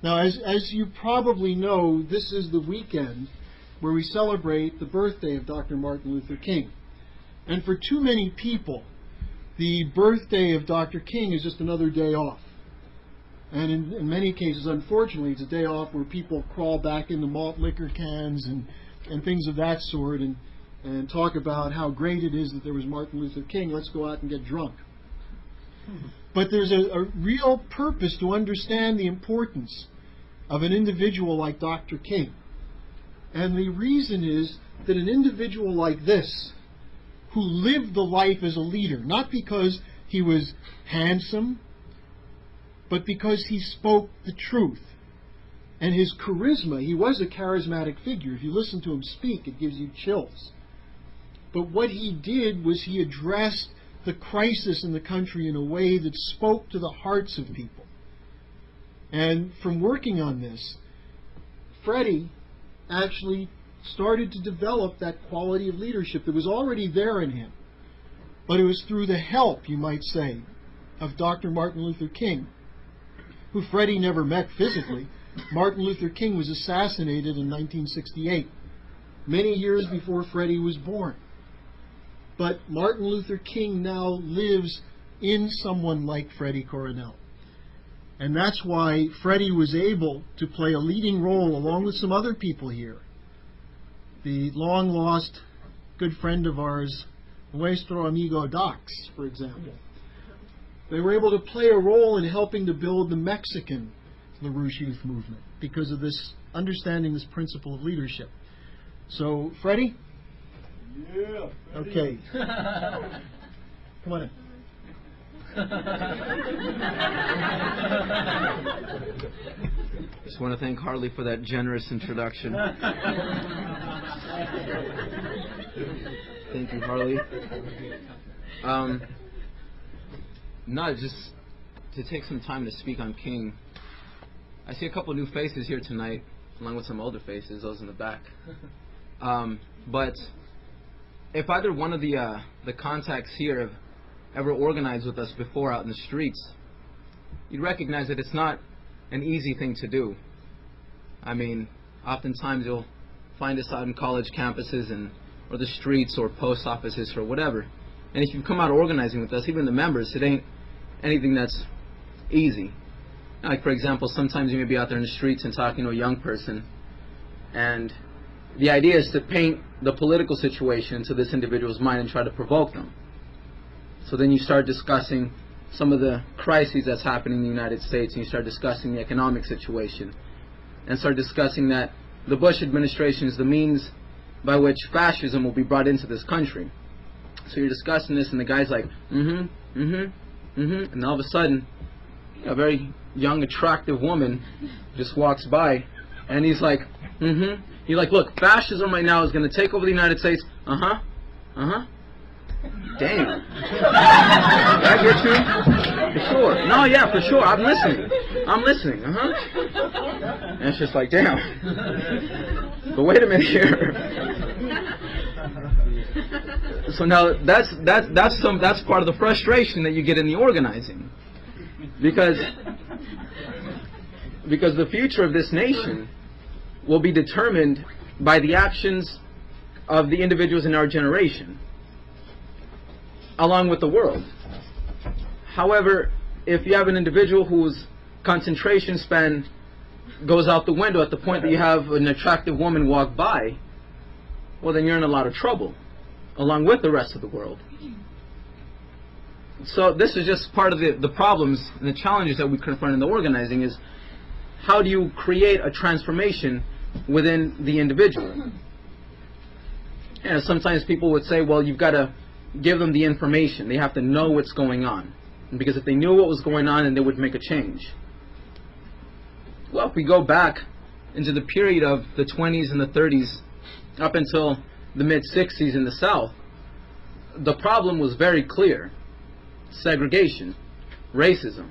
Now, as you probably know, this is the weekend where we celebrate the birthday of Dr. Martin Luther King. And for too many people, the birthday of Dr. King is just another day off. And in many cases, unfortunately, it's a day off where people crawl back into malt liquor cans and things of that sort and talk about how great it is that there was Martin Luther King. Let's go out and get drunk. But there's a real purpose to understand the importance of an individual like Dr. King. And the reason is that an individual like this, who lived the life as a leader, not because he was handsome, but because he spoke the truth. And his charisma, he was a charismatic figure. If you listen to him speak, it gives you chills. But what he did was he addressed the crisis in the country in a way that spoke to the hearts of people. And from working on this, Freddie actually started to develop that quality of leadership that was already there in him. But it was through the help, you might say, of Dr. Martin Luther King, who Freddie never met physically. Martin Luther King was assassinated in 1968, many years before Freddie was born. But Martin Luther King now lives in someone like Freddie Coronel. And that's why Freddie was able to play a leading role along with some other people here. The long-lost good friend of ours, Nuestro Amigo Docs, for example. They were able to play a role in helping to build the Mexican LaRouche Youth Movement because of this understanding this principle of leadership. So, Freddie? Yeah, Freddie. Okay. Come on in. Just want to thank Harley for that generous introduction. Thank you, Harley. No, just to take some time to speak on King. I see a couple new faces here tonight, along with some older faces, those in the back. But if either one of the contacts here have ever organized with us before out in the streets, you'd recognize that it's not an easy thing to do. I mean, oftentimes you'll find us out in college campuses or the streets or post offices or whatever. And if you come out organizing with us, even the members, it ain't anything that's easy. Like, for example, sometimes you may be out there in the streets and talking to a young person, and the idea is to paint the political situation into this individual's mind and try to provoke them. So then you start discussing some of the crises that's happening in the United States, and you start discussing the economic situation, and start discussing that the Bush administration is the means by which fascism will be brought into this country. So you're discussing this, and the guy's like, and all of a sudden, a very young, attractive woman just walks by, and he's like, He's like, look, fascism right now is going to take over the United States. Damn. Did I get you? For sure. No, yeah, for sure. I'm listening. And it's just like, damn. But wait a minute here. So now that's part of the frustration that you get in the organizing, because the future of this nation will be determined by the actions of the individuals in our generation, along with the world. However, if you have an individual whose concentration span goes out the window at the point that you have an attractive woman walk by, well, then you're in a lot of trouble, along with the rest of the world. So this is just part of the problems and the challenges that we confront in the organizing, is how do you create a transformation within the individual? And sometimes people would say, well, you've got to give them the information. They have to know what's going on. Because if they knew what was going on, then they would make a change. Well, if we go back into the period of the 20s and the 30s, up until the mid-60s in the South, the problem was very clear. Segregation, racism.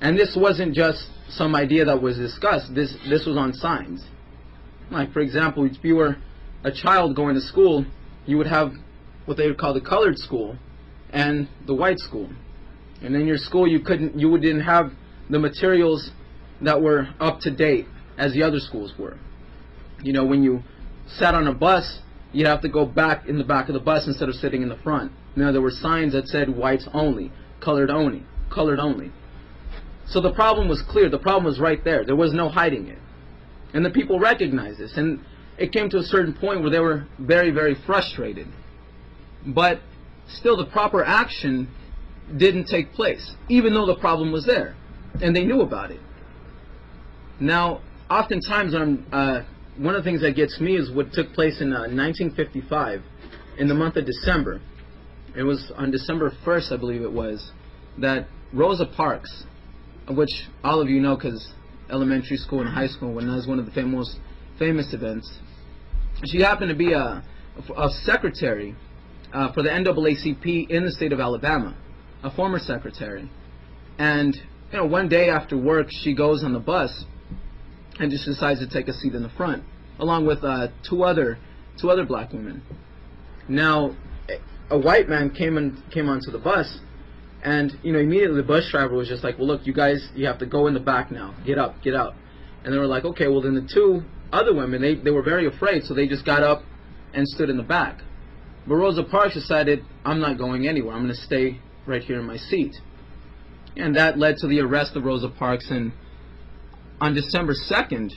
And this wasn't just some idea that was discussed. This was on signs. Like, for example, if you were a child going to school, you would have what they would call the colored school and the white school. And in your school, you didn't have the materials that were up to date as the other schools were. You know, when you sat on a bus, you'd have to go back in the back of the bus instead of sitting in the front. You know, there were signs that said whites only, colored only, colored only. So the problem was clear. The problem was right there. There was no hiding it. And the people recognized this. And it came to a certain point where they were very, very frustrated. But still the proper action didn't take place, even though the problem was there. And they knew about it. Now, oftentimes, one of the things that gets me is what took place in 1955, in the month of December. It was on December 1st, I believe it was, that Rosa Parks, which all of you know because elementary school and high school was one of the most famous events. She happened to be a secretary for the NAACP in the state of Alabama, a former secretary. And you know, one day after work, she goes on the bus and just decides to take a seat in the front, along with two other black women. Now, a white man came onto the bus, and you know, immediately the bus driver was just like, "Well, look, you guys, you have to go in the back now. Get up, get out." And they were like, "Okay." Well, then the two other women, they were very afraid, so they just got up and stood in the back. But Rosa Parks decided, "I'm not going anywhere. I'm going to stay right here in my seat." And that led to the arrest of Rosa Parks. And on December 2nd,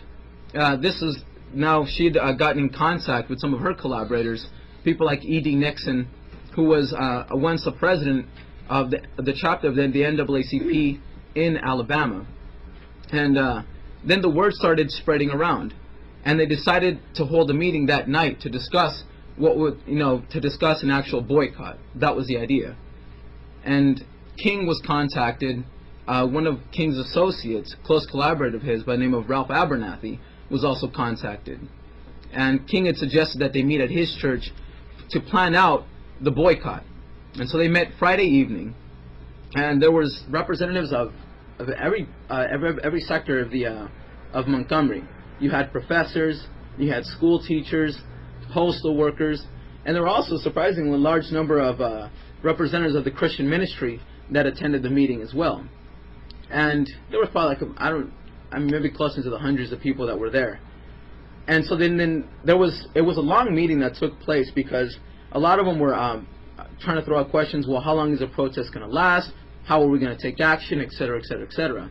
she'd gotten in contact with some of her collaborators, people like E.D. Nixon, who was once the president of the chapter of the NAACP in Alabama. And then the word started spreading around, and they decided to hold a meeting that night to discuss to discuss an actual boycott. That was the idea. And King was contacted. One of King's associates, close collaborator of his by the name of Ralph Abernathy, was also contacted. And King had suggested that they meet at his church to plan out the boycott. And so they met Friday evening, and there was representatives of every sector of Montgomery. You had professors, you had school teachers, postal workers, and there were also surprisingly a large number of representatives of the Christian ministry that attended the meeting as well. And there was probably maybe close to the hundreds of people that were there. And so then it was a long meeting that took place, because a lot of them were trying to throw out questions. Well, how long is the protest going to last? How are we going to take action, etc., etc., etc.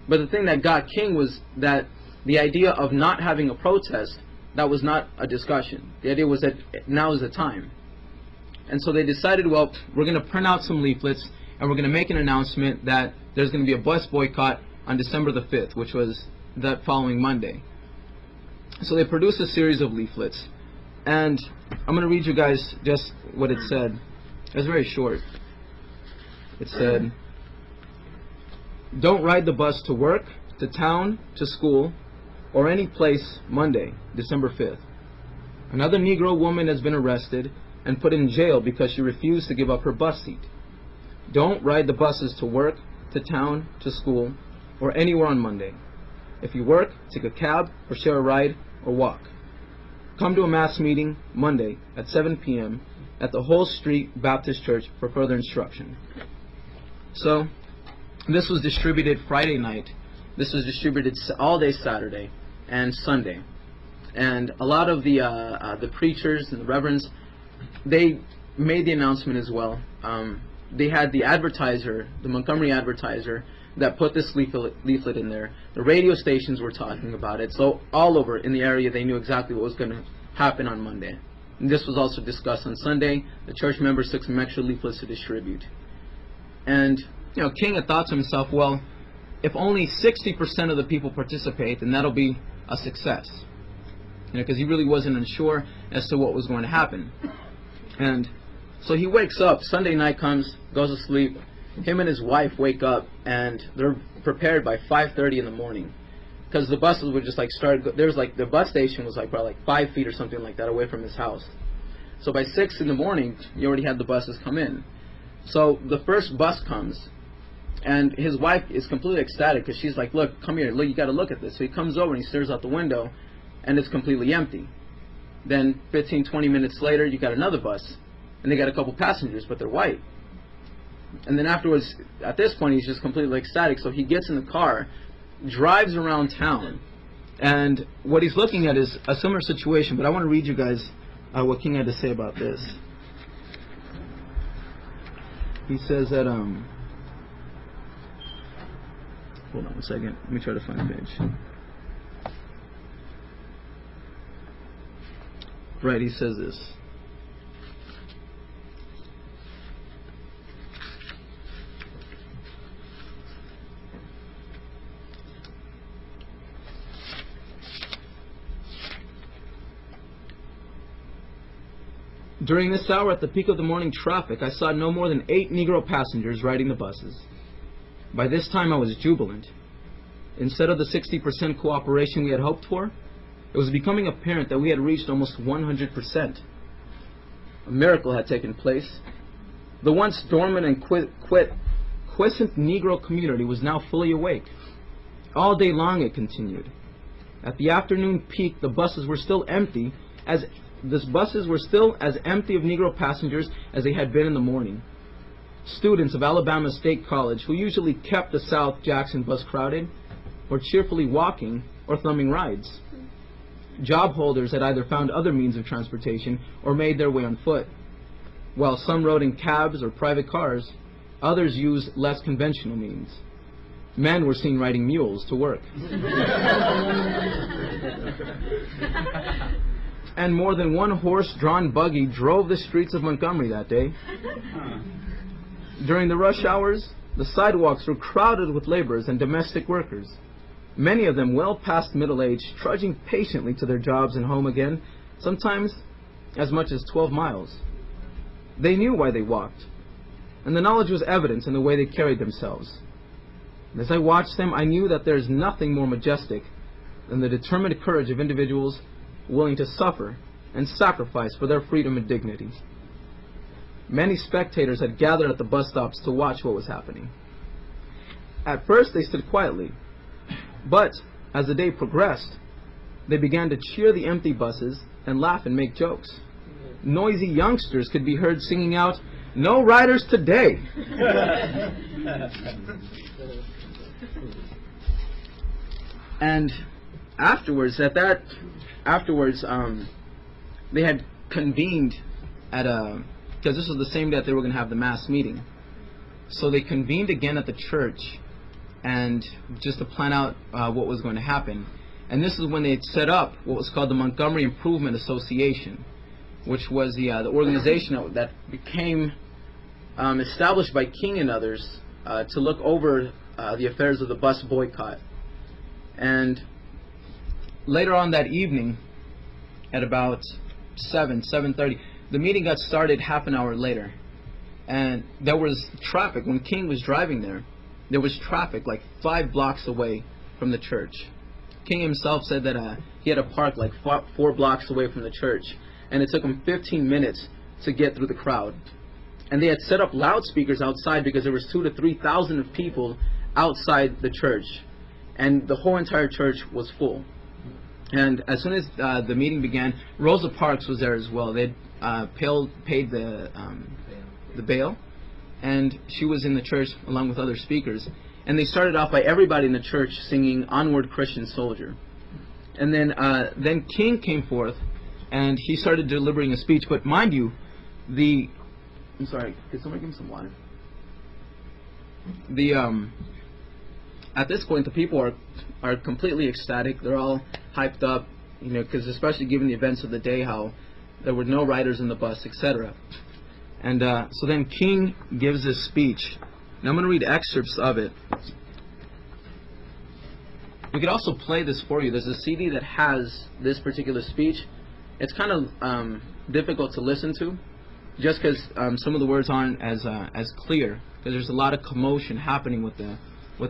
But the thing that got King was that the idea of not having a protest, that was not a discussion. The idea was that now is the time. And so they decided, well, we're going to print out some leaflets, and we're going to make an announcement that there's going to be a bus boycott on December the 5th, which was that following Monday. So they produced a series of leaflets, and I'm going to read you guys just what it said. It was very short. It said, "Don't ride the bus to work, to town, to school, or any place Monday, December 5th. Another Negro woman has been arrested and put in jail because she refused to give up her bus seat. Don't ride the buses to work, to town, to school, or anywhere on Monday. If you work, take a cab or share a ride or walk. Come to a mass meeting Monday at 7 p.m. at the Whole Street Baptist Church for further instruction." So this was distributed Friday night. This was distributed all day Saturday and Sunday. And a lot of the preachers and the reverends, they made the announcement as well. They had the advertiser, the Montgomery advertiser, that put this leaflet in there. The radio stations were talking about it. So all over in the area, they knew exactly what was going to happen on Monday. And this was also discussed on Sunday. The church members took some extra leaflets to distribute. And you know, King had thought to himself, well, if only 60% of the people participate, then that'll be a success. Because he really wasn't unsure as to what was going to happen. And so he wakes up, Sunday night comes, goes to sleep. Him and his wife wake up, and they're prepared by 5:30 in the morning. Because the buses would just the bus station was probably 5 feet or something like that away from his house. So by 6 in the morning, you already had the buses come in. So the first bus comes, and his wife is completely ecstatic because she's like, "Look, come here, look, you got to look at this." So he comes over and he stares out the window, and it's completely empty. Then 15, 20 minutes later, you got another bus, and they got a couple passengers, but they're white. And then afterwards, at this point, he's just completely ecstatic. So he gets in the car, drives around town, and what he's looking at is a similar situation, but I want to read you guys what King had to say about this. He says that, hold on one second, let me try to find the page. Right, he says this. During this hour, at the peak of the morning traffic, I saw no more than 8 Negro passengers riding the buses. By this time, I was jubilant. Instead of the 60% cooperation we had hoped for, it was becoming apparent that we had reached almost 100%. A miracle had taken place. The once dormant and quiescent Negro community was now fully awake. All day long it continued. At the afternoon peak, the buses were still empty as empty of Negro passengers as they had been in the morning. Students of Alabama State College, who usually kept the South Jackson bus crowded, were cheerfully walking or thumbing rides. Job holders had either found other means of transportation or made their way on foot. While some rode in cabs or private cars, others used less conventional means. Men were seen riding mules to work. And more than one horse-drawn buggy drove the streets of Montgomery that day. During the rush hours, the sidewalks were crowded with laborers and domestic workers, many of them well past middle age, trudging patiently to their jobs and home again, sometimes as much as 12 miles. They knew why they walked, and the knowledge was evident in the way they carried themselves. And as I watched them, I knew that there is nothing more majestic than the determined courage of individuals willing to suffer and sacrifice for their freedom and dignity. Many spectators had gathered at the bus stops to watch what was happening. At first they stood quietly, but as the day progressed, they began to cheer the empty buses and laugh and make jokes. Noisy youngsters could be heard singing out, "No riders today!" And afterwards, they had convened at because this was the same day that they were going to have the mass meeting. So they convened again at the church, and just to plan out what was going to happen. And this is when they had set up what was called the Montgomery Improvement Association, which was the organization that became established by King and others to look over the affairs of the bus boycott. And later on that evening, at about 7:30, the meeting got started half an hour later. And there was traffic. When King was driving there was traffic like 5 blocks away from the church. King himself said that he had to park like 4 blocks away from the church, and it took him 15 minutes to get through the crowd. And they had set up loudspeakers outside because there was 2,000 to 3,000 people outside the church, and the whole entire church was full. And as soon as the meeting began, Rosa Parks was there as well. They'd paid the bail, and she was in the church along with other speakers. And they started off by everybody in the church singing "Onward, Christian Soldier." And then King came forth, and he started delivering a speech. But mind you, I'm sorry, could somebody give me some water? At this point, the people are completely ecstatic. They're all hyped up, because especially given the events of the day, how there were no riders in the bus, etc. And so then King gives this speech. And I'm going to read excerpts of it. We could also play this for you. There's a CD that has this particular speech. It's kind of difficult to listen to, just because some of the words aren't as clear, because there's a lot of commotion happening with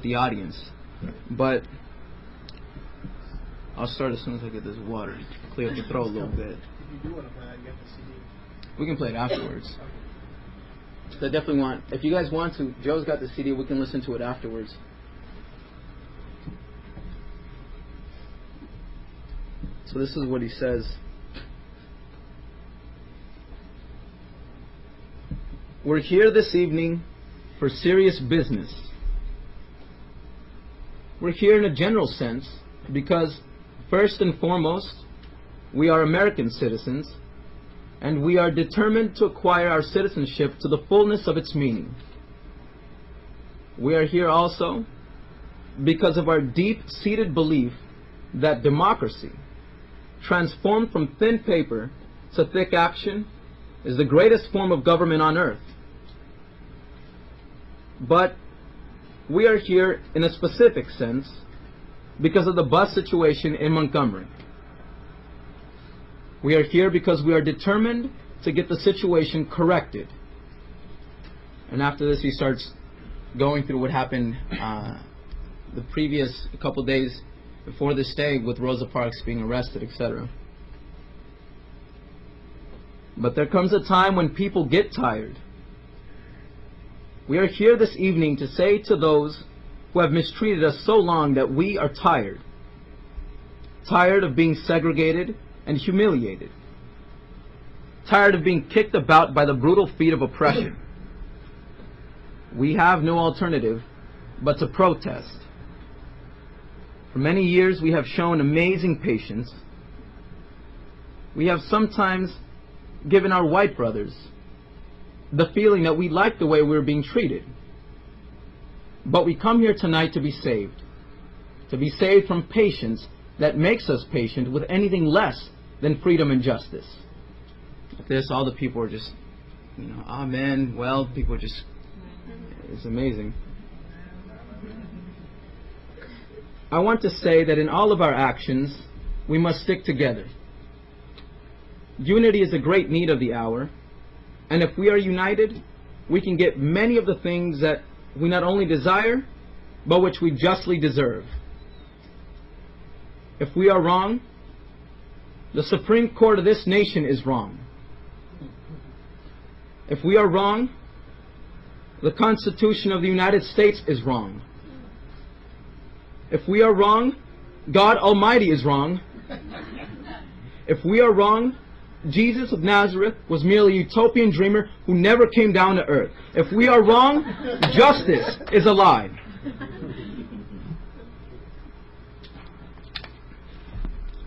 the audience. But I'll start as soon as I get this water. Clear the throat a little bit. If you do want to play it, get the CD. We can play it afterwards. So I definitely want, if you guys want to, Joe's got the CD, we can listen to it afterwards. So this is what he says. We're here this evening for serious business. We're here in a general sense because, first and foremost, we are American citizens, and we are determined to acquire our citizenship to the fullness of its meaning. We are here also because of our deep-seated belief that democracy, transformed from thin paper to thick action, is the greatest form of government on earth. But we are here in a specific sense because of the bus situation in Montgomery. We are here because we are determined to get the situation corrected. And after this, he starts going through what happened the previous couple days before this day with Rosa Parks being arrested, etc. But there comes a time when people get tired. We are here this evening to say to those who have mistreated us so long that we are tired. Tired of being segregated and humiliated. Tired of being kicked about by the brutal feet of oppression. We have no alternative but to protest. For many years we have shown amazing patience. We have sometimes given our white brothers the feeling that we like the way we're being treated. But we come here tonight to be saved. To be saved from patience that makes us patient with anything less than freedom and justice. At this, all the people are just, amen. Well, people are just, it's amazing. I want to say that in all of our actions, we must stick together. Unity is a great need of the hour. And if we are united, we can get many of the things that we not only desire, but which we justly deserve. If we are wrong, the Supreme Court of this nation is wrong. If we are wrong, the Constitution of the United States is wrong. If we are wrong, God Almighty is wrong. If we are wrong, Jesus of Nazareth was merely a utopian dreamer who never came down to earth. If we are wrong, justice is a lie.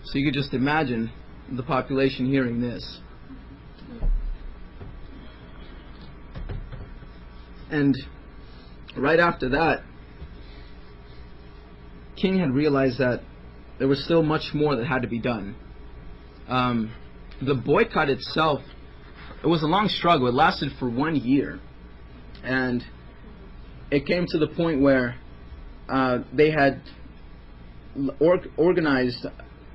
So you could just imagine the population hearing this. And right after that, King had realized that there was still much more that had to be done. The boycott itself, it was a long struggle. It lasted for 1 year. And it came to the point where they had organized,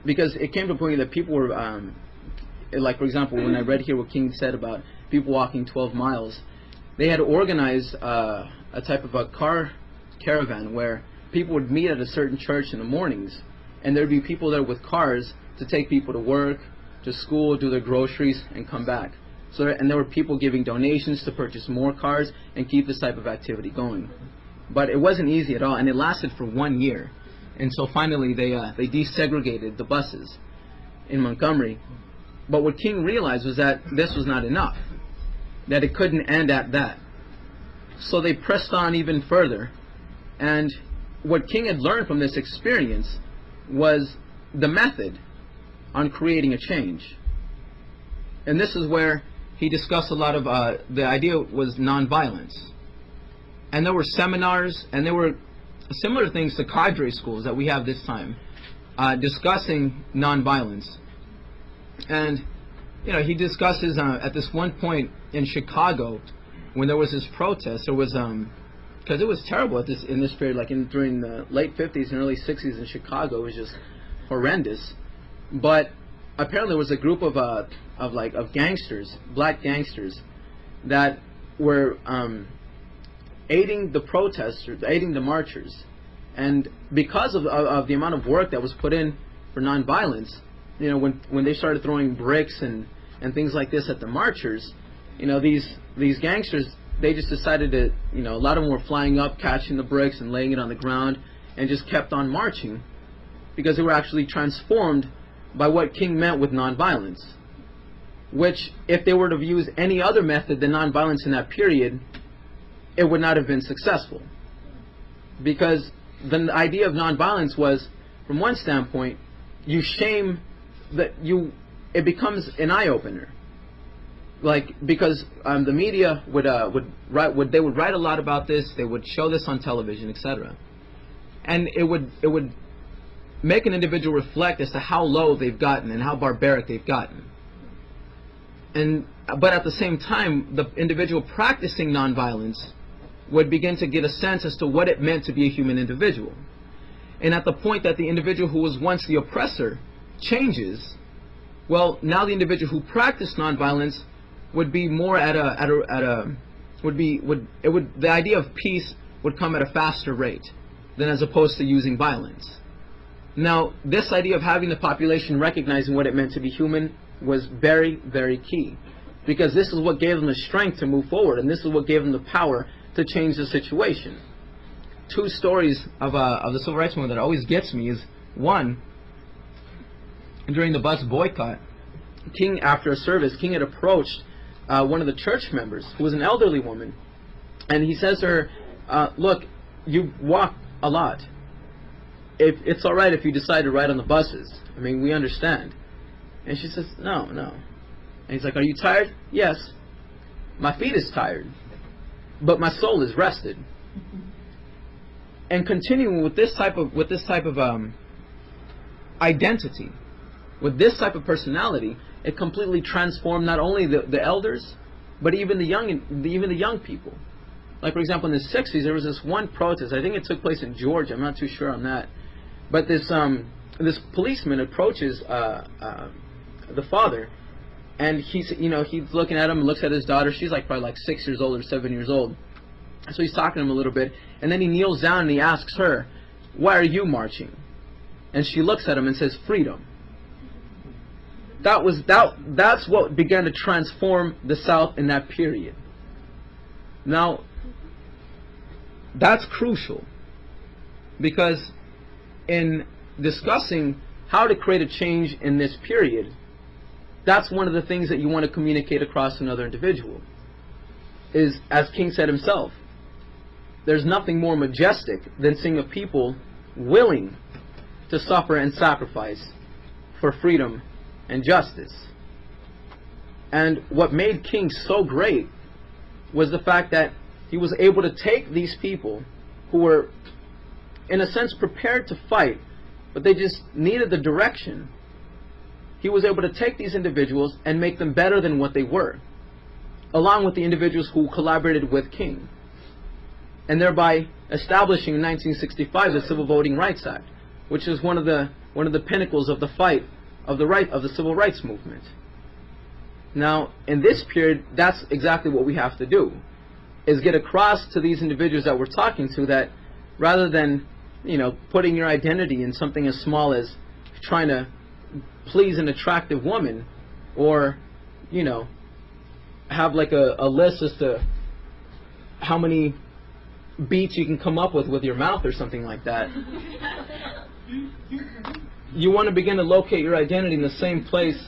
because it came to a point that people were, like for example, when I read here what King said about people walking 12 miles, they had organized a type of a car caravan where people would meet at a certain church in the mornings, and there'd be people there with cars to take people to work, to school, do their groceries, and come back. And there were people giving donations to purchase more cars and keep this type of activity going. But it wasn't easy at all, and it lasted for 1 year. And so finally they desegregated the buses in Montgomery. But what King realized was that this was not enough, that it couldn't end at that. So they pressed on even further. And what King had learned from this experience was the method on creating a change. And this is where he discussed a lot of, the idea was nonviolence. And there were seminars, and there were similar things to cadre schools that we have this time, discussing nonviolence. And, he discusses, at this one point in Chicago, when there was this protest, there was, because it was terrible in this period, like during the late 50s and early 60s in Chicago, it was just horrendous. But apparently there was a group of gangsters, black gangsters, that were aiding the protesters, aiding the marchers. And because of the amount of work that was put in for nonviolence, when they started throwing bricks and things like this at the marchers, these gangsters, they just decided to, a lot of them were flying up, catching the bricks and laying it on the ground, and just kept on marching because they were actually transformed by what King meant with nonviolence. Which, if they were to use any other method than nonviolence in that period, it would not have been successful. Because then the idea of nonviolence was, from one standpoint, you shame that it becomes an eye opener. Like, because the media would write a lot about this, they would show this on television, etc. And it would make an individual reflect as to how low they've gotten and how barbaric they've gotten. But at the same time, the individual practicing nonviolence would begin to get a sense as to what it meant to be a human individual. And at the point that the individual who was once the oppressor changes, well, now the individual who practiced nonviolence would be more the idea of peace would come at a faster rate than as opposed to using violence. Now, this idea of having the population recognizing what it meant to be human was very, very key, because this is what gave them the strength to move forward, and this is what gave them the power to change the situation. Two stories of the civil rights movement that always gets me is, one, during the bus boycott, King, after a service, King had approached one of the church members, who was an elderly woman, and he says to her, look, you walk a lot. If it's all right if you decide to ride on the buses. I mean, we understand. And she says, no. And he's like, are you tired? Yes. My feet is tired, but my soul is rested. And continuing with this type of identity, with this type of personality, it completely transformed not only the elders, but even the young people. Like, for example, in the 60s, there was this one protest. I think it took place in Georgia. I'm not too sure on that. But this policeman approaches the father, and he's looking at him and looks at his daughter. She's probably like 6 years old or 7 years old. So he's talking to him a little bit, and then he kneels down and he asks her, "Why are you marching?" And she looks at him and says, "Freedom." That's what began to transform the South in that period. Now, that's crucial, because in discussing how to create a change in this period, that's one of the things that you want to communicate across another individual. Is, as King said himself, there's nothing more majestic than seeing a people willing to suffer and sacrifice for freedom and justice. And what made King so great was the fact that he was able to take these people who were, in a sense, prepared to fight, but they just needed the direction. He was able to take these individuals and make them better than what they were, along with the individuals who collaborated with King, and thereby establishing in 1965 the Civil Voting Rights Act, which is one of the pinnacles of the fight of the civil rights movement. Now, in this period, that's exactly what we have to do, is get across to these individuals that we're talking to that rather than, putting your identity in something as small as trying to please an attractive woman, or, have like a list as to how many beats you can come up with your mouth or something like that. You want to begin to locate your identity in the same place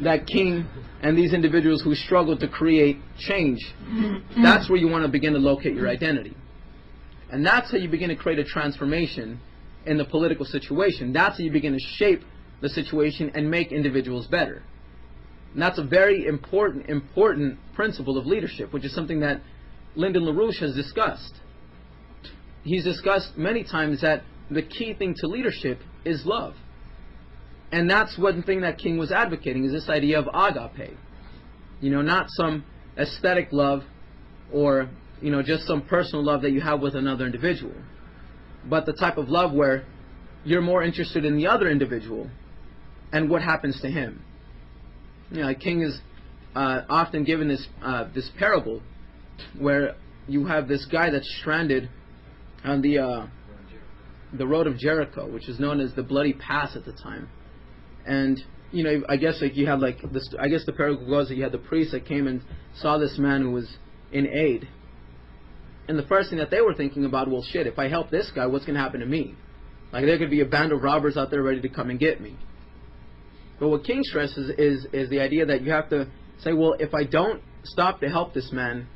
that King and these individuals who struggled to create change, that's where you want to begin to locate your identity. And that's how you begin to create a transformation in the political situation. That's how you begin to shape the situation and make individuals better. And that's a very important principle of leadership, which is something that Lyndon LaRouche has discussed. He's discussed many times that the key thing to leadership is love. And that's one thing that King was advocating, is this idea of agape. Not some aesthetic love or, just some personal love that you have with another individual, but the type of love where you're more interested in the other individual and what happens to him. King is often given this parable where you have this guy that's stranded on the road of Jericho, which is known as the Bloody Pass at the time. And I guess you had this. I guess the parable goes that you had the priest that came and saw this man who was in aid, and the first thing that they were thinking about, well, shit, if I help this guy, what's going to happen to me? There could be a band of robbers out there ready to come and get me. But what King stresses is the idea that you have to say, well, if I don't stop to help this man,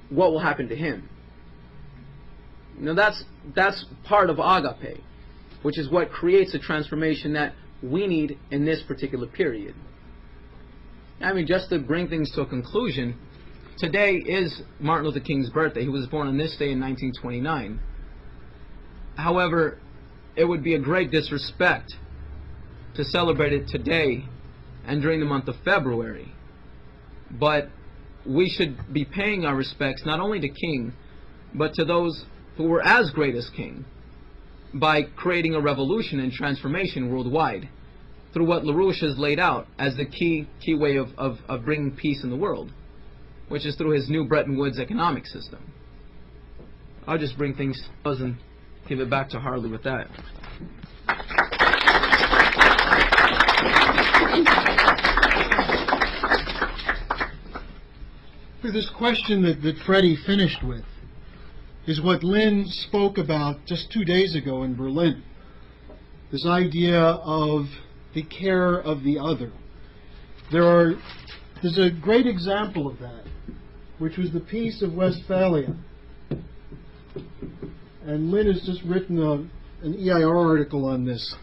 what will happen to him? That's part of agape, which is what creates the transformation that we need in this particular period. I mean, just to bring things to a conclusion, today is Martin Luther King's birthday. He was born on this day in 1929. However, it would be a great disrespect to celebrate it today and during the month of February. But we should be paying our respects not only to King, but to those who were as great as King, by creating a revolution and transformation worldwide through what LaRouche has laid out as the key way of bringing peace in the world, which is through his new Bretton Woods economic system. I'll just bring things and give it back to Harley with that. This question that Freddie finished with is what Lynn spoke about just 2 days ago in Berlin. This idea of the care of the other. There's a great example of that, which was the Peace of Westphalia. And Lynn has just written an EIR article on this.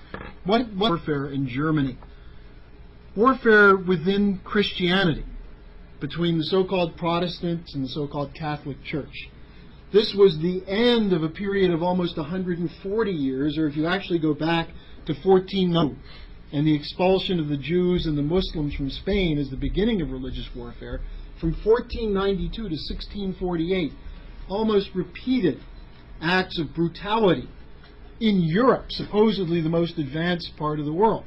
What warfare in Germany? Warfare within Christianity, between the so-called Protestants and the so-called Catholic Church. This was the end of a period of almost 140 years, or if you actually go back to 1490, and the expulsion of the Jews and the Muslims from Spain is the beginning of religious warfare. From 1492 to 1648, almost repeated acts of brutality in Europe, supposedly the most advanced part of the world.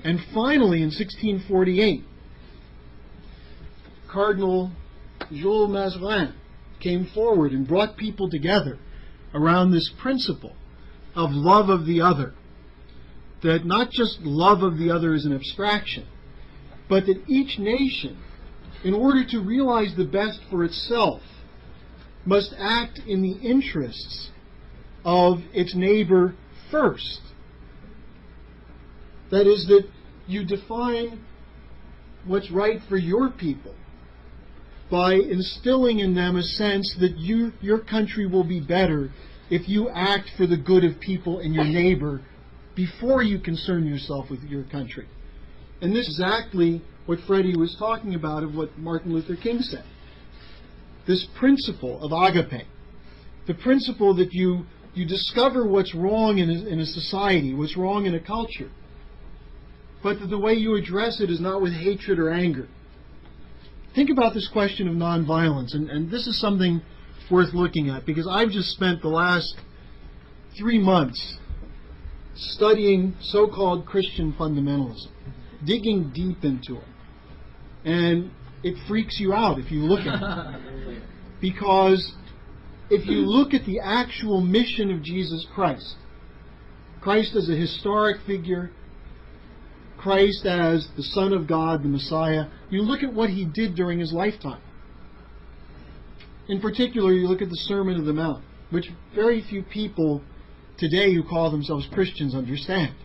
And finally, in 1648, Cardinal Jules Mazarin came forward and brought people together around this principle of love of the other. That not just love of the other is an abstraction, but that each nation, in order to realize the best for itself, must act in the interests of its neighbor first. That is, that you define what's right for your people by instilling in them a sense that your country will be better if you act for the good of people and your neighbor before you concern yourself with your country. And this is exactly what Freddie was talking about of what Martin Luther King said. This principle of agape, the principle that you discover what's wrong in a society, what's wrong in a culture, but that the way you address it is not with hatred or anger. Think about this question of nonviolence, and this is something worth looking at, because I've just spent the last 3 months studying so-called Christian fundamentalism, digging deep into it. And it freaks you out if you look at it. Because if you look at the actual mission of Jesus Christ, Christ as a historic figure, Christ as the Son of God, the Messiah, you look at what he did during his lifetime. In particular, you look at the Sermon on the Mount, which very few people today who call themselves Christians understand.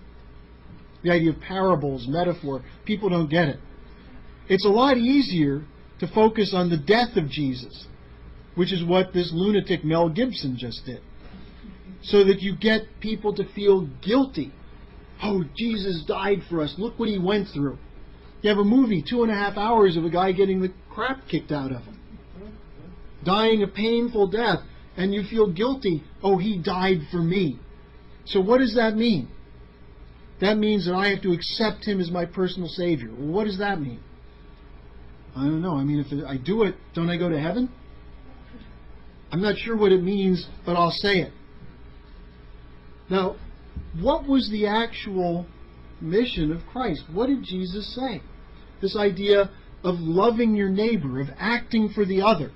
The idea of parables, metaphor, people don't get it. It's a lot easier to focus on the death of Jesus, which is what this lunatic Mel Gibson just did, so that you get people to feel guilty. Oh, Jesus died for us. Look what he went through. You have a movie, 2.5 hours of a guy getting the crap kicked out of him, dying a painful death, and you feel guilty. Oh, he died for me. So what does that mean? That means that I have to accept him as my personal Savior. Well, what does that mean? I don't know. I mean, if I do it, don't I go to heaven? I'm not sure what it means, but I'll say it. Now, what was the actual mission of Christ? What did Jesus say? This idea of loving your neighbor, of acting for the other.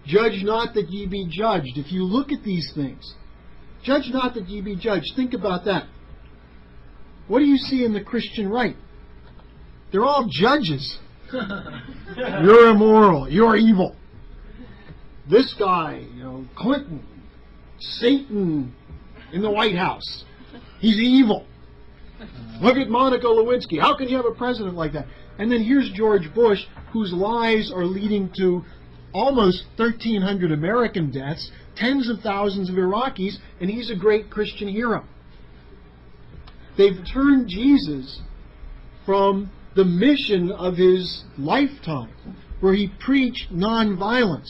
Judge not that ye be judged. If you look at these things, judge not that ye be judged. Think about that. What do you see in the Christian right? They're all judges. You're immoral. You're evil. This guy, Clinton, Satan in the White House. He's evil. Look at Monica Lewinsky. How can you have a president like that? And then here's George Bush, whose lies are leading to almost 1,300 American deaths, tens of thousands of Iraqis, and he's a great Christian hero. They've turned Jesus from the mission of his lifetime, where he preached nonviolence.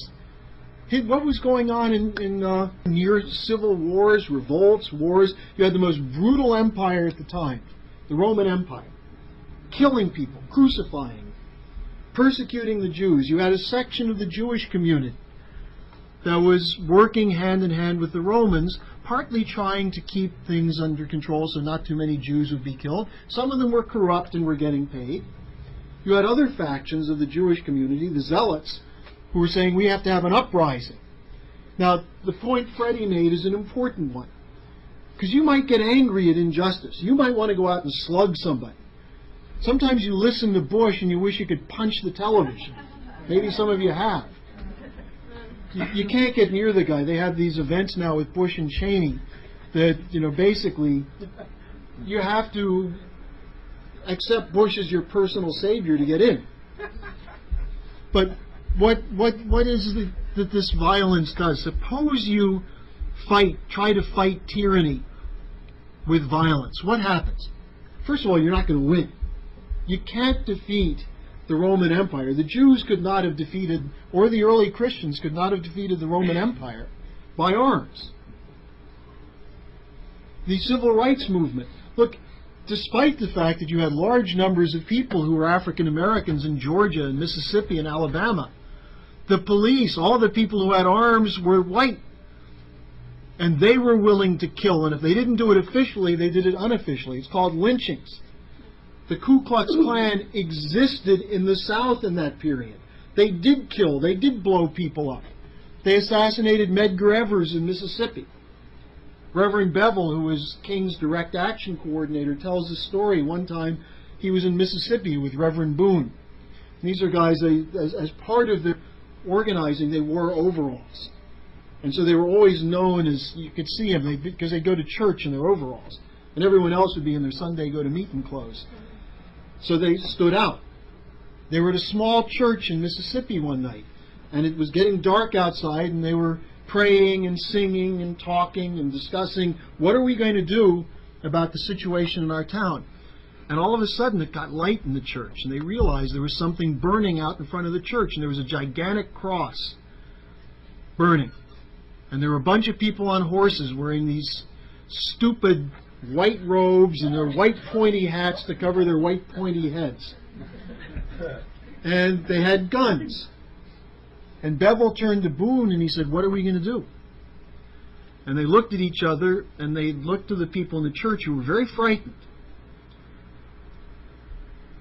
What was going on in near civil wars, revolts, wars? You had the most brutal empire at the time, the Roman Empire, killing people, crucifying, persecuting the Jews. You had a section of the Jewish community that was working hand in hand with the Romans, partly trying to keep things under control so not too many Jews would be killed. Some of them were corrupt and were getting paid. You had other factions of the Jewish community, the Zealots, who were saying we have to have an uprising. Now, the point Freddie made is an important one, because you might get angry at injustice. You might want to go out and slug somebody. Sometimes you listen to Bush and you wish you could punch the television. Maybe some of you have. You can't get near the guy. They have these events now with Bush and Cheney that, basically you have to accept Bush as your personal savior to get in. But what is it that this violence does? Suppose you try to fight tyranny with violence. What happens? First of all, you're not going to win. You can't defeat the Roman Empire. The Jews could not have defeated, or the early Christians could not have defeated the Roman Empire by arms. The Civil Rights Movement. Look, despite the fact that you had large numbers of people who were African Americans in Georgia and Mississippi and Alabama, the police, all the people who had arms were white. And they were willing to kill. And if they didn't do it officially, they did it unofficially. It's called lynchings. The Ku Klux Klan existed in the South in that period. They did kill. They did blow people up. They assassinated Medgar Evers in Mississippi. Reverend Bevel, who was King's direct action coordinator, tells a story. One time he was in Mississippi with Reverend Boone. And these are guys, as part of their organizing, they wore overalls. And so they were always known as, you could see them, because they'd go to church in their overalls. And everyone else would be in their Sunday go-to-meeting clothes. So they stood out. They were at a small church in Mississippi one night. And it was getting dark outside, and they were praying and singing and talking and discussing, what are we going to do about the situation in our town? And all of a sudden it got light in the church, and they realized there was something burning out in front of the church, and there was a gigantic cross burning. And there were a bunch of people on horses wearing these stupid white robes and their white pointy hats to cover their white pointy heads. And they had guns. And Bevel turned to Boone and he said, what are we going to do? And they looked at each other, and they looked to the people in the church who were very frightened.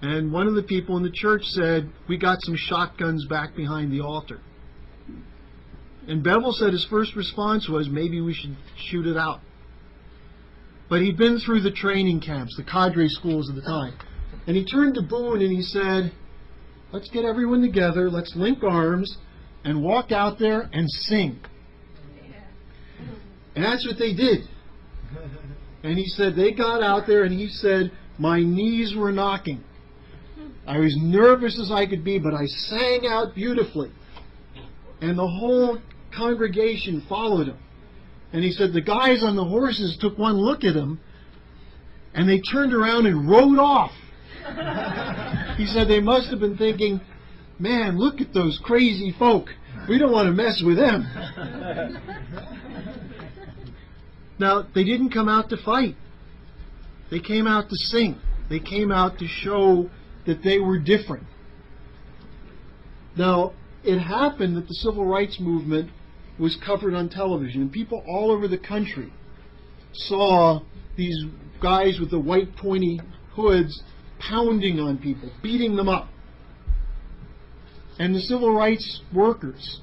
And one of the people in the church said, we got some shotguns back behind the altar. And Bevel said his first response was, maybe we should shoot it out. But he'd been through the training camps, the cadre schools of the time. And he turned to Boone and he said, let's get everyone together, let's link arms, and walk out there and sing. And that's what they did. And he said, they got out there, and he said, my knees were knocking. I was nervous as I could be, but I sang out beautifully. And the whole congregation followed him. And he said the guys on the horses took one look at him, and they turned around and rode off. He said they must have been thinking, man, look at those crazy folk. We don't want to mess with them. Now, they didn't come out to fight. They came out to sing. They came out to show that they were different. Now, it happened that the Civil Rights Movement was covered on television, and people all over the country saw these guys with the white pointy hoods pounding on people, beating them up. And the civil rights workers,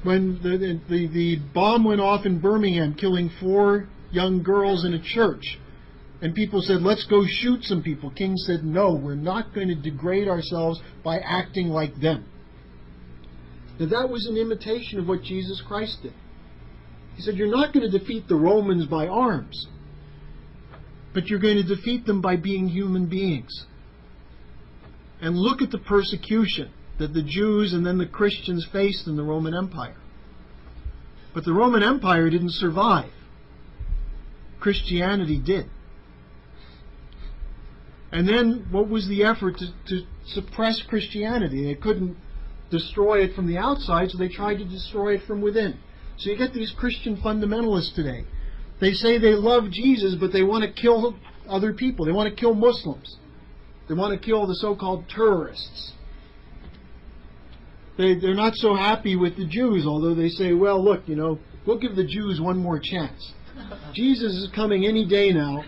when the bomb went off in Birmingham, killing 4 young girls in a church, and people said, let's go shoot some people. King said, no, we're not going to degrade ourselves by acting like them. Now that was an imitation of what Jesus Christ did. He said, you're not going to defeat the Romans by arms, but you're going to defeat them by being human beings. And look at the persecution that the Jews and then the Christians faced in the Roman Empire. But the Roman Empire didn't survive. Christianity did. And then what was the effort to suppress Christianity? They couldn't destroy it from the outside, so they tried to destroy it from within. So you get these Christian fundamentalists today. They say they love Jesus, but they want to kill other people. They want to kill Muslims. They want to kill the so-called terrorists. They're not so happy with the Jews, although they say, well, look, we'll give the Jews one more chance. Jesus is coming any day now.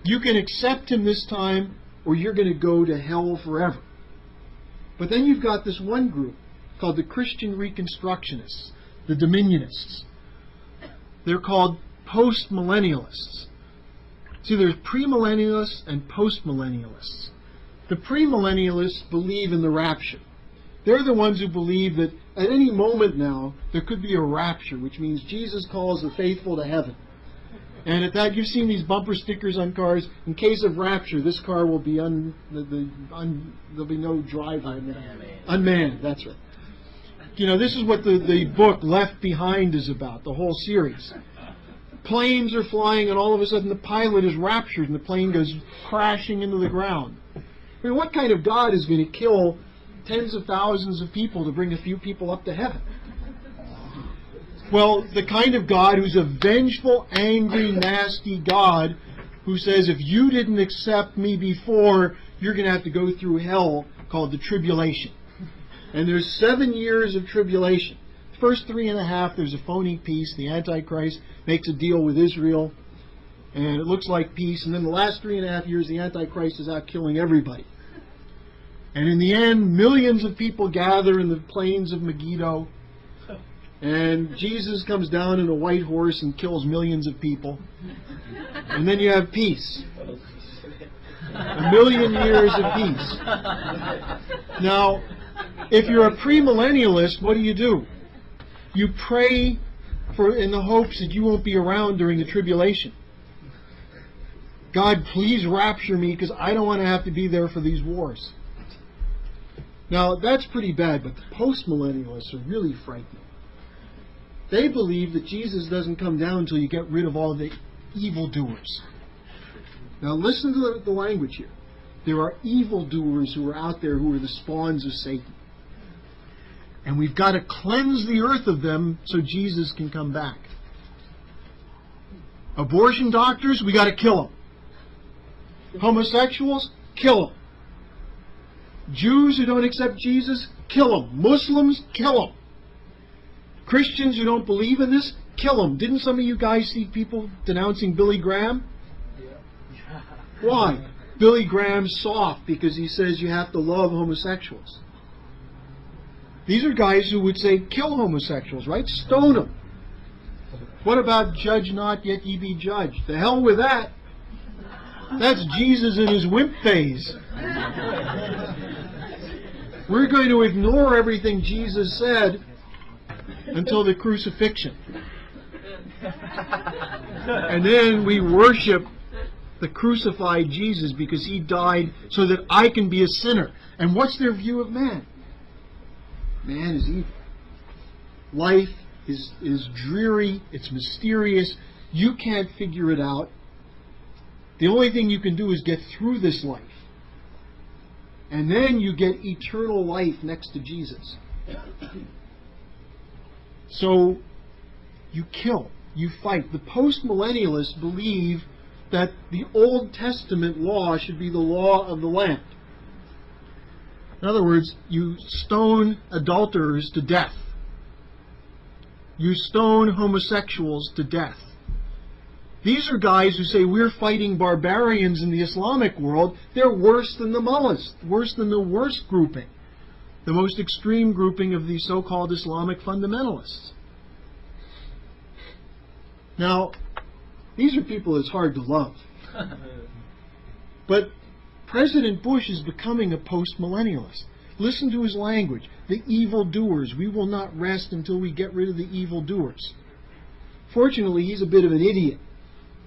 You can accept him this time, or you're going to go to hell forever. But then you've got this one group called the Christian Reconstructionists, the Dominionists. They're called Postmillennialists. See, there's premillennialists and postmillennialists. The premillennialists believe in the rapture. They're the ones who believe that at any moment now there could be a rapture, which means Jesus calls the faithful to heaven. And at that, you've seen these bumper stickers on cars. In case of rapture, this car will be there'll be no driver in it. Unmanned, that's right. This is what the book Left Behind is about, the whole series. Planes are flying, and all of a sudden the pilot is raptured, and the plane goes crashing into the ground. I mean, what kind of God is going to kill tens of thousands of people to bring a few people up to heaven? Well, the kind of God who's a vengeful, angry, nasty God who says, if you didn't accept me before, you're going to have to go through hell, called the tribulation. And there's 7 years of tribulation. First 3.5, there's a phony peace. The Antichrist makes a deal with Israel, and it looks like peace. And then the last 3.5 years, the Antichrist is out killing everybody. And in the end, millions of people gather in the plains of Megiddo, and Jesus comes down in a white horse and kills millions of people. And then you have peace. 1,000,000 years of peace. Now, if you're a premillennialist, what do? You pray in the hopes that you won't be around during the tribulation. God, please rapture me, because I don't want to have to be there for these wars. Now, that's pretty bad, but the postmillennialists are really frightening. They believe that Jesus doesn't come down until you get rid of all the evildoers. Now, listen to the language here. There are evildoers who are out there who are the spawns of Satan. And we've got to cleanse the earth of them so Jesus can come back. Abortion doctors, we got to kill them. Homosexuals, kill them. Jews who don't accept Jesus, kill them. Muslims, kill them. Christians who don't believe in this, kill them. Didn't some of you guys see people denouncing Billy Graham? Why? Billy Graham's soft because he says you have to love homosexuals. These are guys who would say, kill homosexuals, right? Stone them. What about judge not, yet ye be judged? The hell with that. That's Jesus in his wimp phase. We're going to ignore everything Jesus said until the crucifixion. And then we worship the crucified Jesus because he died so that I can be a sinner. And what's their view of man? Man is evil. Life is dreary, it's mysterious, you can't figure it out. The only thing you can do is get through this life. And then you get eternal life next to Jesus. So, you kill, you fight. The postmillennialists believe that the Old Testament law should be the law of the land. In other words, you stone adulterers to death. You stone homosexuals to death. These are guys who say we're fighting barbarians in the Islamic world. They're worse than the mullahs, worse than the worst grouping, the most extreme grouping of the so-called Islamic fundamentalists. Now, these are people it's hard to love. But President Bush is becoming a postmillennialist. Listen to his language. The evildoers. We will not rest until we get rid of the evildoers. Fortunately, he's a bit of an idiot.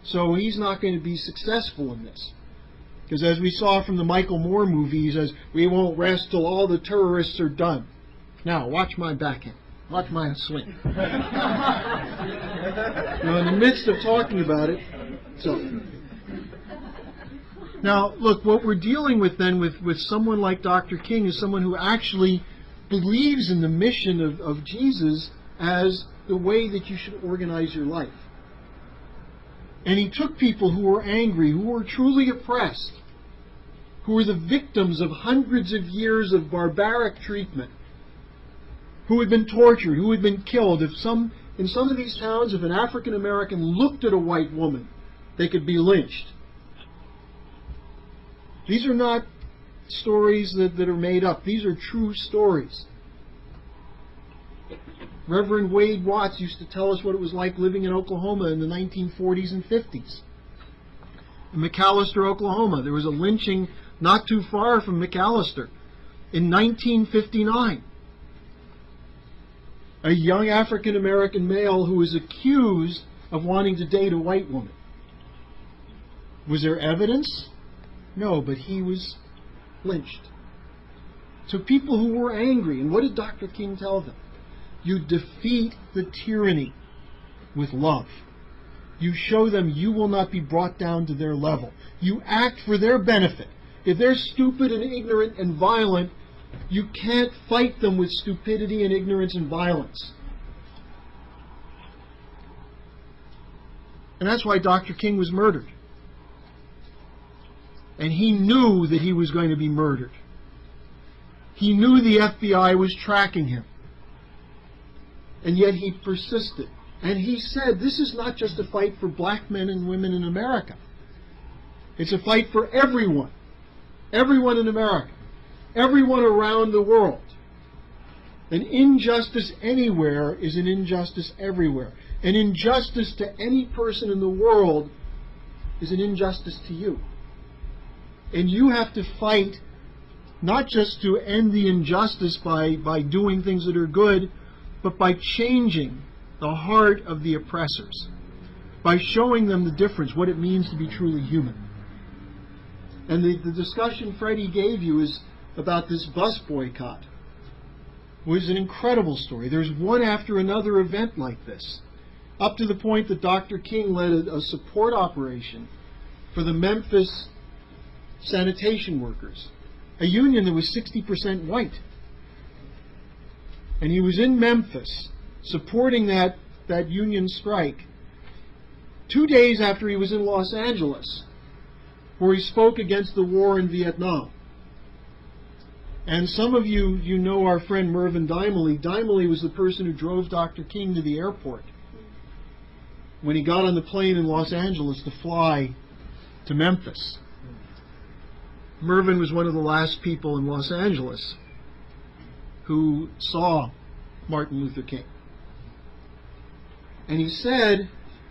So he's not going to be successful in this. Because as we saw from the Michael Moore movie, he says, we won't rest till all the terrorists are done. Now, watch my backhand. Watch mine swing. In the midst of talking about it, so. Now, look, what we're dealing with then with someone like Dr. King is someone who actually believes in the mission of Jesus as the way that you should organize your life. And he took people who were angry, who were truly oppressed, who were the victims of hundreds of years of barbaric treatment, who had been tortured, who had been killed. In some of these towns, if an African American looked at a white woman, they could be lynched. These are not stories that are made up. These are true stories. Reverend Wade Watts used to tell us what it was like living in Oklahoma in the 1940s and 50s. In McAlester, Oklahoma, there was a lynching not too far from McAlester in 1959. A young African American male who was accused of wanting to date a white woman. Was there evidence? No, but he was lynched. So people who were angry, and what did Dr. King tell them? You defeat the tyranny with love. You show them you will not be brought down to their level. You act for their benefit. If they're stupid and ignorant and violent, you can't fight them with stupidity and ignorance and violence. And that's why Dr. King was murdered. And he knew that he was going to be murdered. He knew the FBI was tracking him. And yet he persisted. And he said, this is not just a fight for black men and women in America. It's a fight for everyone. Everyone in America. Everyone around the world. An injustice anywhere is an injustice everywhere. An injustice to any person in the world is an injustice to you. And you have to fight not just to end the injustice by doing things that are good, but by changing the heart of the oppressors, by showing them the difference, what it means to be truly human. And the discussion Freddie gave you is about this bus boycott. It was an incredible story. There's one after another event like this, up to the point that Dr. King led a support operation for the Memphis sanitation workers, a union that was 60% white. And he was in Memphis supporting that union strike 2 days after he was in Los Angeles, where he spoke against the war in Vietnam. And some of you know our friend Mervyn Dimely. Dimely was the person who drove Dr. King to the airport when he got on the plane in Los Angeles to fly to Memphis. Mervyn was one of the last people in Los Angeles who saw Martin Luther King. And he said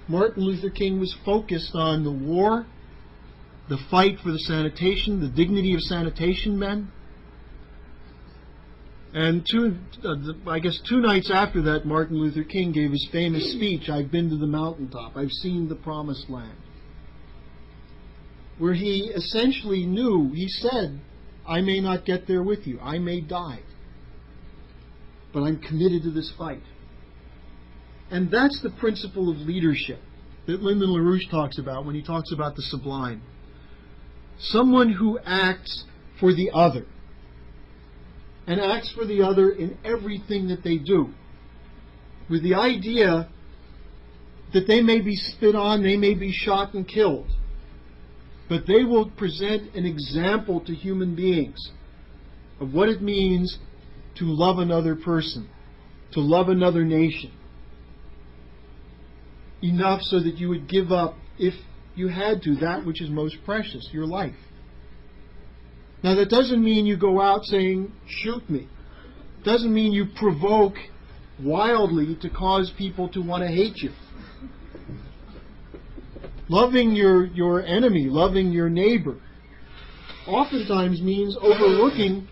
Martin Luther King was focused on the war, the fight for the sanitation, the dignity of sanitation men. And I guess 2 nights after that, Martin Luther King gave his famous speech, "I've been to the mountaintop, I've seen the promised land," where he essentially knew, he said, I may not get there with you, I may die, but I'm committed to this fight. And that's the principle of leadership that Lyndon LaRouche talks about when he talks about the sublime. Someone who acts for the other, and acts for the other in everything that they do, with the idea that they may be spit on, they may be shot and killed, but they will present an example to human beings of what it means to love another person, to love another nation, enough so that you would give up, if you had to, that which is most precious, your life. Now that doesn't mean you go out saying, shoot me. It doesn't mean you provoke wildly to cause people to want to hate you. Loving your enemy, loving your neighbor, oftentimes means overlooking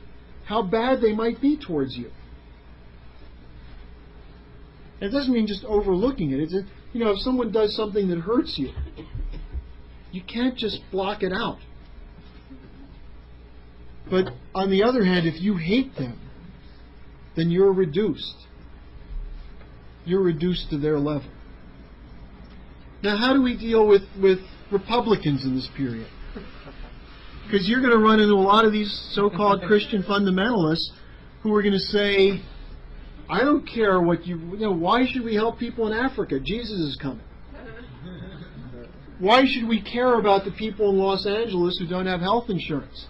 how bad they might be towards you. And it doesn't mean just overlooking it. If someone does something that hurts you, you can't just block it out. But on the other hand, if you hate them, then you're reduced. you're reduced to their level. Now, how do we deal with Republicans in this period? Because you're going to run into a lot of these so-called Christian fundamentalists who are going to say, I don't care what why should we help people in Africa? Jesus is coming. Why should we care about the people in Los Angeles who don't have health insurance?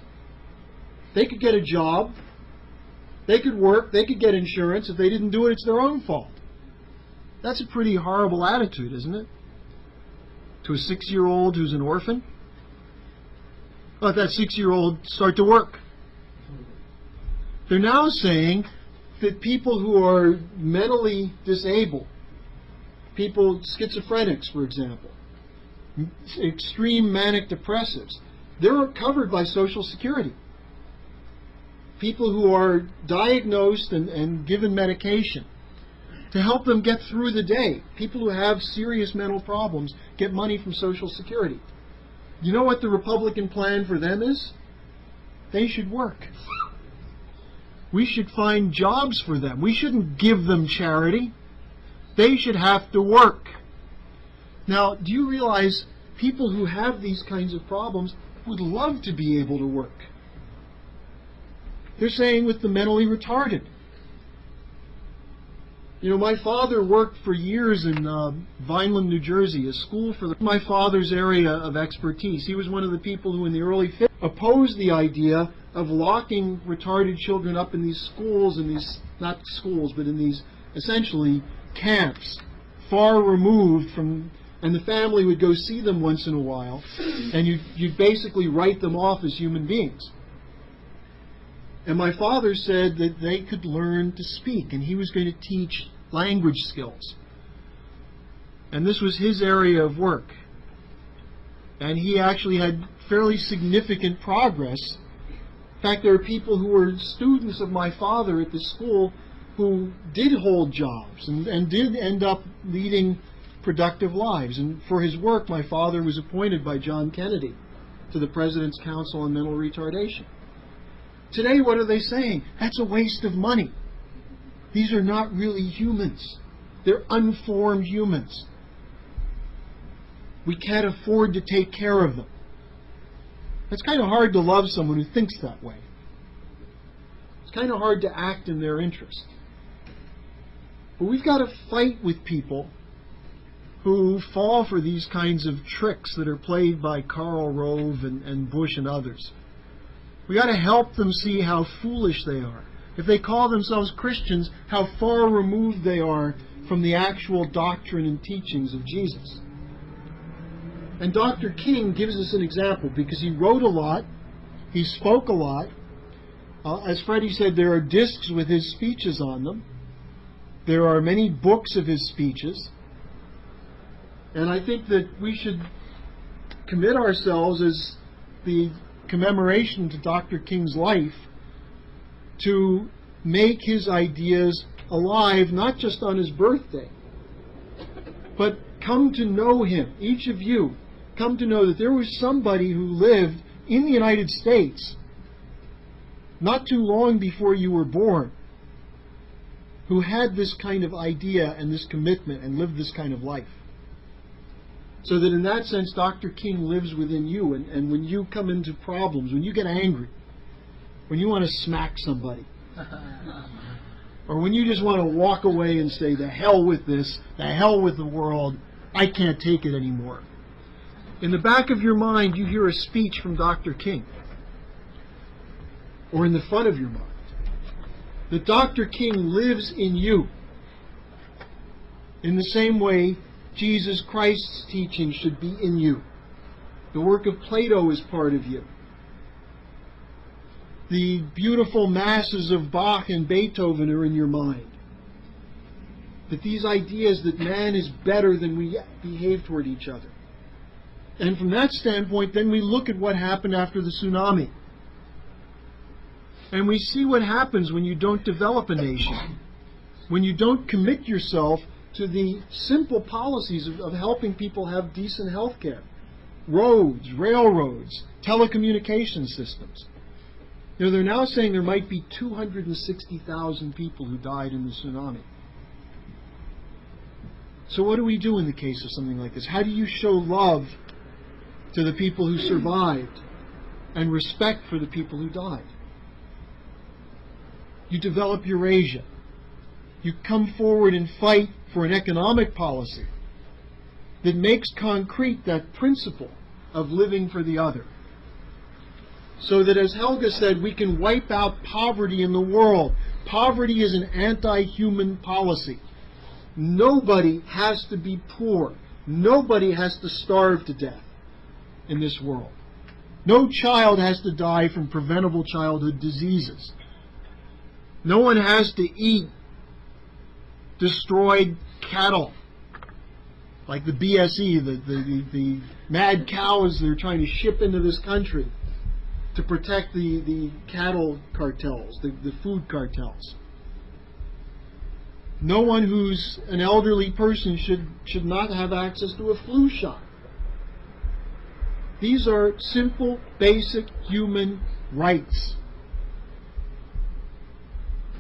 They could get a job, they could work, they could get insurance. If they didn't do it, it's their own fault. That's a pretty horrible attitude, isn't it? To a 6-year-old who's an orphan? Let that 6-year-old start to work. They're now saying that people who are mentally disabled, people, schizophrenics, for example, extreme manic depressives, they're covered by Social Security. People who are diagnosed and given medication to help them get through the day. People who have serious mental problems get money from Social Security. You know what the Republican plan for them is? They should work. We should find jobs for them. We shouldn't give them charity. They should have to work. Now, do you realize people who have these kinds of problems would love to be able to work? They're saying with the mentally retarded. You know, my father worked for years in Vineland, New Jersey, a school for my father's area of expertise. He was one of the people who in the early 50s opposed the idea of locking retarded children up in these schools, in these, not schools, but in these essentially camps, far removed from, and the family would go see them once in a while, and you'd basically write them off as human beings. And my father said that they could learn to speak, and he was going to teach language skills. And this was his area of work. And he actually had fairly significant progress. In fact, there are people who were students of my father at the school who did hold jobs and did end up leading productive lives. And for his work, my father was appointed by John Kennedy to the President's Council on Mental Retardation. Today, what are they saying? That's a waste of money. These are not really humans. They're unformed humans. We can't afford to take care of them. It's kind of hard to love someone who thinks that way. It's kind of hard to act in their interest. But we've got to fight with people who fall for these kinds of tricks that are played by Karl Rove and Bush and others. We got to help them see how foolish they are. If they call themselves Christians, how far removed they are from the actual doctrine and teachings of Jesus. And Dr. King gives us an example because he wrote a lot, he spoke a lot. As Freddie said, there are discs with his speeches on them. There are many books of his speeches. And I think that we should commit ourselves as the commemoration to Dr. King's life to make his ideas alive, not just on his birthday, but come to know him. Each of you come to know that there was somebody who lived in the United States not too long before you were born who had this kind of idea and this commitment and lived this kind of life. So that in that sense, Dr. King lives within you, and when you come into problems, when you get angry, when you want to smack somebody, or when you just want to walk away and say, the hell with this, the hell with the world, I can't take it anymore. In the back of your mind, you hear a speech from Dr. King, or in the front of your mind, that Dr. King lives in you in the same way Jesus Christ's teaching should be in you. The work of Plato is part of you. The beautiful masses of Bach and Beethoven are in your mind. That these ideas that man is better than we behave toward each other. And from that standpoint, then we look at what happened after the tsunami. And we see what happens when you don't develop a nation. When you don't commit yourself to the simple policies of helping people have decent health care. Roads, railroads, telecommunication systems. You know, they're now saying there might be 260,000 people who died in the tsunami. So what do we do in the case of something like this? How do you show love to the people who survived and respect for the people who died? You develop Eurasia. You come forward and fight for an economic policy that makes concrete that principle of living for the other. So that, as Helga said, we can wipe out poverty in the world. Poverty is an anti-human policy. Nobody has to be poor. Nobody has to starve to death in this world. No child has to die from preventable childhood diseases. No one has to eat destroyed cattle, like the BSE, the mad cows they're trying to ship into this country to protect the cattle cartels, the food cartels. No one who's an elderly person should not have access to a flu shot. These are simple, basic human rights.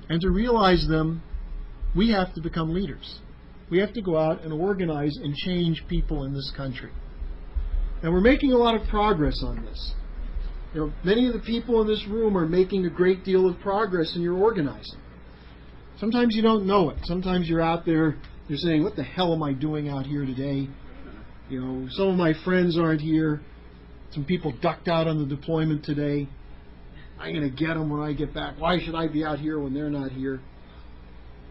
And to realize them, we have to become leaders. We have to go out and organize and change people in this country. Now, we're making a lot of progress on this. You know, many of the people in this room are making a great deal of progress in your organizing. Sometimes you don't know it. Sometimes you're out there, you're saying, what the hell am I doing out here today? You know, some of my friends aren't here. Some people ducked out on the deployment today. I'm going to get them when I get back. Why should I be out here when they're not here?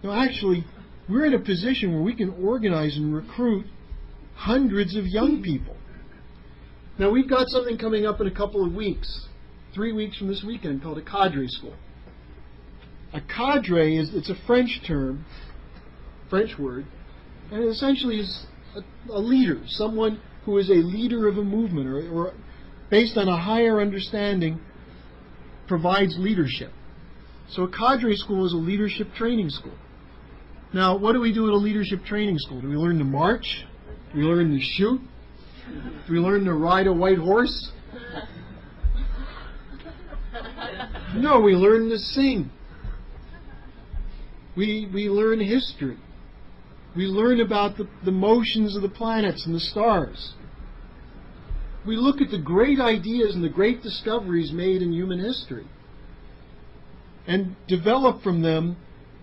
No, actually, we're in a position where we can organize and recruit hundreds of young people. Now, we've got something coming up in a couple of weeks, 3 weeks from this weekend, called a cadre school. A cadre it's a French term, French word, and it essentially is a leader, someone who is a leader of a movement, or based on a higher understanding, provides leadership. So a cadre school is a leadership training school. Now, what do we do at a leadership training school? Do we learn to march? Do we learn to shoot? Do we learn to ride a white horse? No, we learn to sing. We learn history. We learn about the motions of the planets and the stars. We look at the great ideas and the great discoveries made in human history and develop from them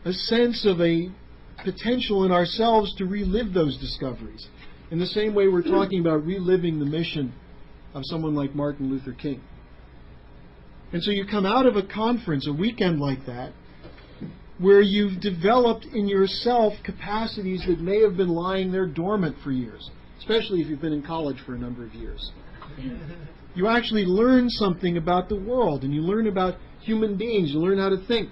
a sense of a potential in ourselves to relive those discoveries. In the same way we're talking about reliving the mission of someone like Martin Luther King. And so you come out of a conference, a weekend like that, where you've developed in yourself capacities that may have been lying there dormant for years, especially if you've been in college for a number of years. You actually learn something about the world, and you learn about human beings. You learn how to think.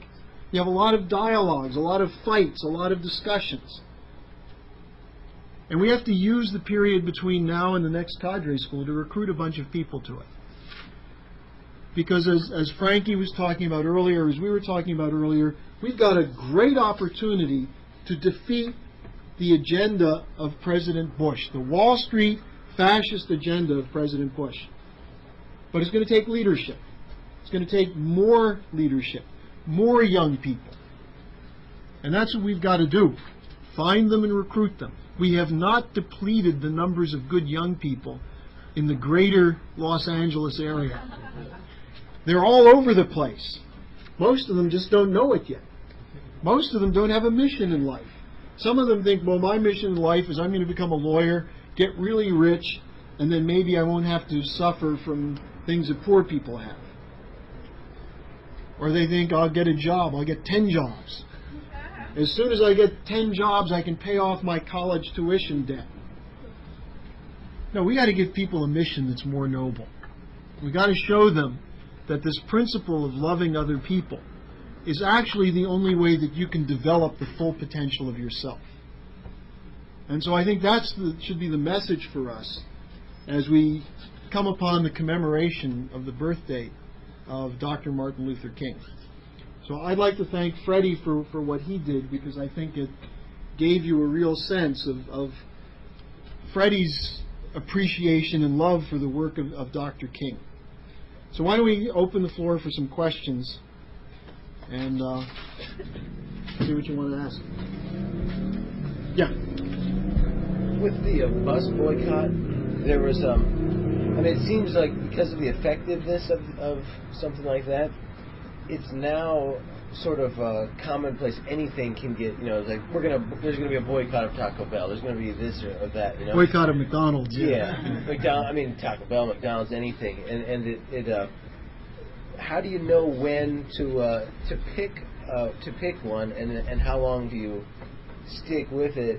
You have a lot of dialogues, a lot of fights, a lot of discussions. And we have to use the period between now and the next cadre school to recruit a bunch of people to it. Because as Frankie was talking about earlier, as we were talking about earlier, we've got a great opportunity to defeat the agenda of President Bush, the Wall Street fascist agenda of President Bush. But it's going to take leadership. It's going to take more leadership, more young people. And that's what we've got to do. Find them and recruit them. We have not depleted the numbers of good young people in the greater Los Angeles area. They're all over the place. Most of them just don't know it yet. Most of them don't have a mission in life. Some of them think, well, my mission in life is I'm going to become a lawyer, get really rich, and then maybe I won't have to suffer from things that poor people have. Or they think, I'll get a job, I'll get 10 jobs. As soon as I get 10 jobs, I can pay off my college tuition debt. No, we got to give people a mission that's more noble. We got to show them that this principle of loving other people is actually the only way that you can develop the full potential of yourself. And so I think should be the message for us as we come upon the commemoration of the birthday of Dr. Martin Luther King. So I'd like to thank Freddie for what he did, because I think it gave you a real sense of Freddie's appreciation and love for the work of Dr. King. So why don't we open the floor for some questions and see what you want to ask. Yeah. with the bus boycott, there was, I mean, it seems like because of the effectiveness of something like that, it's now sort of commonplace. Anything can get, like there's gonna be a boycott of Taco Bell. There's gonna be this or that, Boycott of McDonald's. Yeah, Taco Bell, McDonald's, anything, and it how do you know when to pick one, and how long do you stick with it?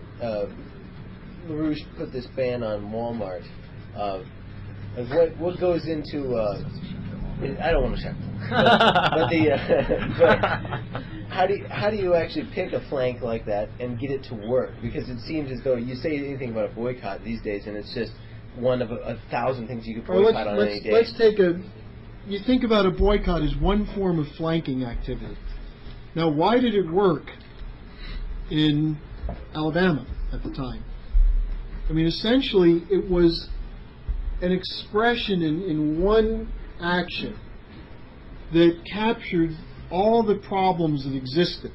LaRouche put this ban on Walmart. What goes into? I don't want to check, but how do you actually pick a flank like that and get it to work? Because it seems as though you say anything about a boycott these days, and it's just one of a thousand things you could boycott on any day. Let's take you think about a boycott as one form of flanking activity. Now, why did it work in Alabama at the time? I mean, essentially, it was an expression in one action that captured all the problems that existed.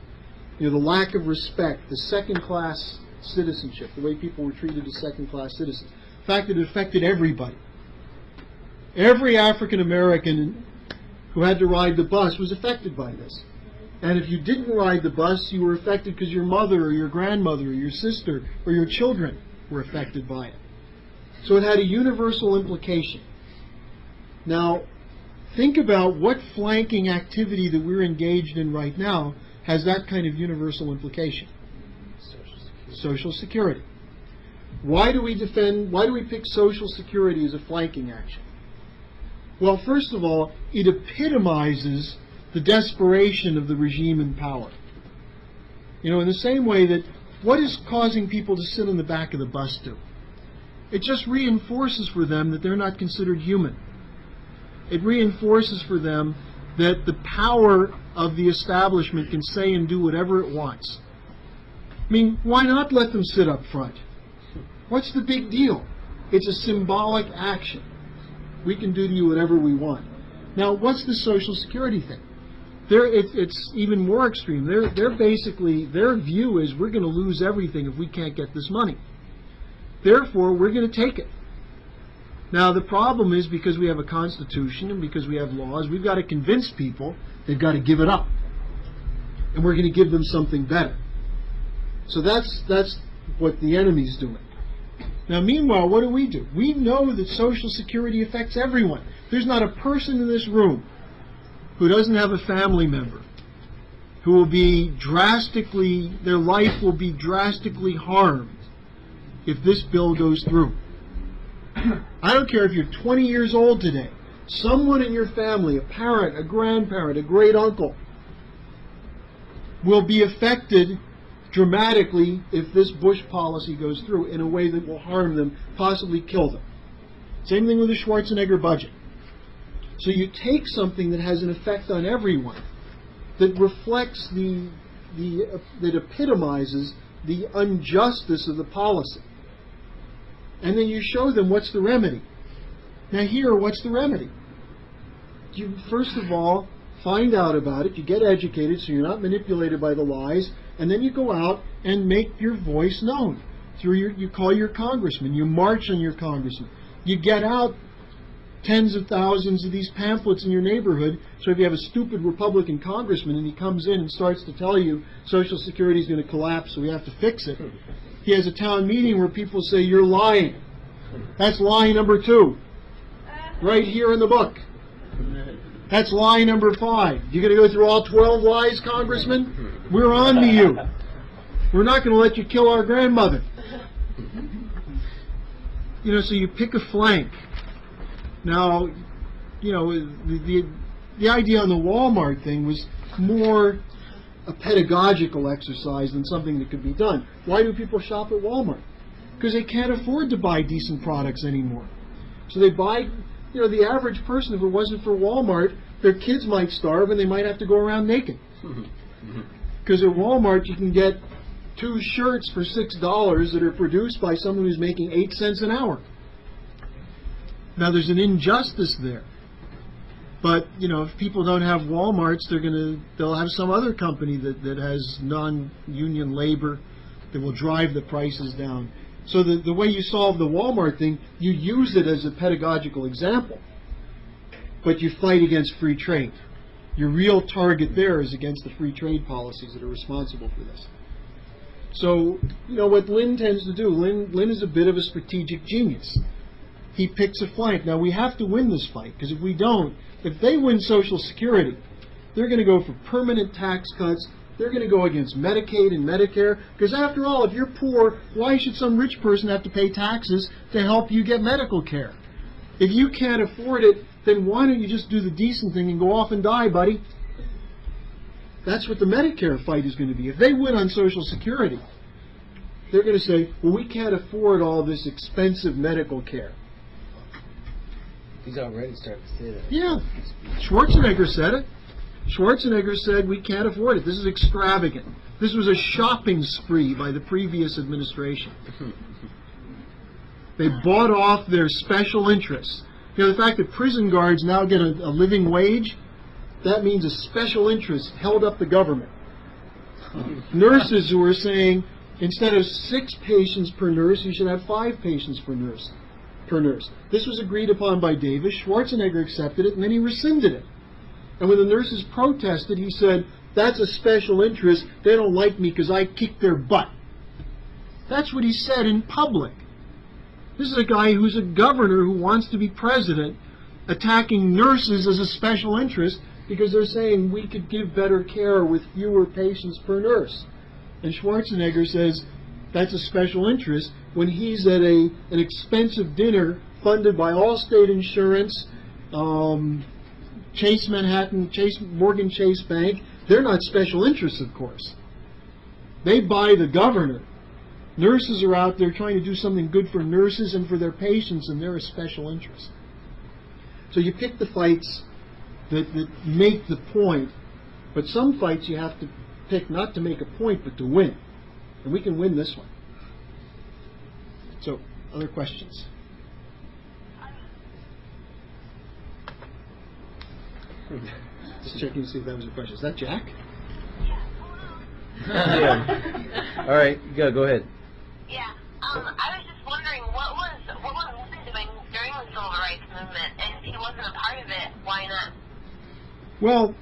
The lack of respect, the second-class citizenship, the way people were treated as second-class citizens. The fact that it affected everybody. Every African American who had to ride the bus was affected by this. And if you didn't ride the bus, you were affected because your mother or your grandmother or your sister or your children were affected by it. So it had a universal implication. Now, think about what flanking activity that we're engaged in right now has that kind of universal implication. Social Security. Why do we pick Social Security as a flanking action? Well, first of all, it epitomizes the desperation of the regime in power. In the same way that what is causing people to sit on the back of the bus do? It just reinforces for them that they're not considered human. It reinforces for them that the power of the establishment can say and do whatever it wants. I mean, why not let them sit up front? What's the big deal? It's a symbolic action. We can do to you whatever we want. Now, what's the Social Security thing? It's even more extreme. They're basically, their view is we're going to lose everything if we can't get this money. Therefore, we're going to take it. Now, the problem is because we have a constitution and because we have laws, we've got to convince people they've got to give it up. And we're going to give them something better. So that's what the enemy's doing. Now, meanwhile, what do? We know that Social Security affects everyone. There's not a person in this room who doesn't have a family member who will be their life will be drastically harmed if this bill goes through. I don't care if you're 20 years old today. Someone in your family, a parent, a grandparent, a great uncle, will be affected dramatically if this Bush policy goes through in a way that will harm them, possibly kill them. Same thing with the Schwarzenegger budget. So you take something that has an effect on everyone, that reflects that epitomizes the injustice of the policy, and then you show them what's the remedy. Now here, what's the remedy? You first of all find out about it, you get educated so you're not manipulated by the lies, and then you go out and make your voice known. You call your congressman, you march on your congressman, you get out tens of thousands of these pamphlets in your neighborhood, so if you have a stupid Republican congressman and he comes in and starts to tell you Social Security is going to collapse so we have to fix it, he has a town meeting where people say, you're lying. That's lie number 2. Right here in the book. That's lie number 5. You going to go through all 12 lies, Congressman? We're on to you. We're not going to let you kill our grandmother. So you pick a flank. Now, the idea on the Walmart thing was more a pedagogical exercise than something that could be done. Why do people shop at Walmart? Because they can't afford to buy decent products anymore. So they buy, the average person, if it wasn't for Walmart, their kids might starve and they might have to go around naked. Because at Walmart you can get 2 shirts for $6 that are produced by someone who's making 8 cents an hour. Now there's an injustice there. But, if people don't have Walmarts, they'll have some other company that has non-union labor that will drive the prices down. So the way you solve the Walmart thing, you use it as a pedagogical example, but you fight against free trade. Your real target there is against the free trade policies that are responsible for this. So, you know, what Lynn tends to do, Lynn is a bit of a strategic genius. He picks a flank. Now, we have to win this fight, because if we don't, if they win Social Security, they're going to go for permanent tax cuts. They're going to go against Medicaid and Medicare, because after all, if you're poor, why should some rich person have to pay taxes to help you get medical care? If you can't afford it, then why don't you just do the decent thing and go off and die, buddy? That's what the Medicare fight is going to be. If they win on Social Security, they're going to say, well, we can't afford all this expensive medical care. He's already starting to say that. Yeah. Schwarzenegger said it. Schwarzenegger said, we can't afford it. This is extravagant. This was a shopping spree by the previous administration. They bought off their special interests. You know, the fact that prison guards now get a living wage, that means a special interest held up the government. Nurses who are saying, instead of 6 patients per nurse, you should have 5 patients per nurse. This was agreed upon by Davis. Schwarzenegger accepted it, and then he rescinded it. And when the nurses protested, he said, that's a special interest. They don't like me because I kicked their butt. That's what he said in public. This is a guy who's a governor who wants to be president, attacking nurses as a special interest because they're saying we could give better care with fewer patients per nurse. And Schwarzenegger says that's a special interest when he's at an expensive dinner funded by Allstate Insurance, Chase Manhattan, Morgan Chase Bank. They're not special interests, of course. They buy the governor. Nurses are out there trying to do something good for nurses and for their patients, and they're a special interest. So you pick the fights that make the point, but some fights you have to pick not to make a point, but to win. And we can win this one. So, other questions? Just checking to see if that was a question. Is that Jack? Yeah. All right, go ahead. Yeah. I was just wondering what was Lynn doing during the civil rights movement, and if he wasn't a part of it, why not? Well,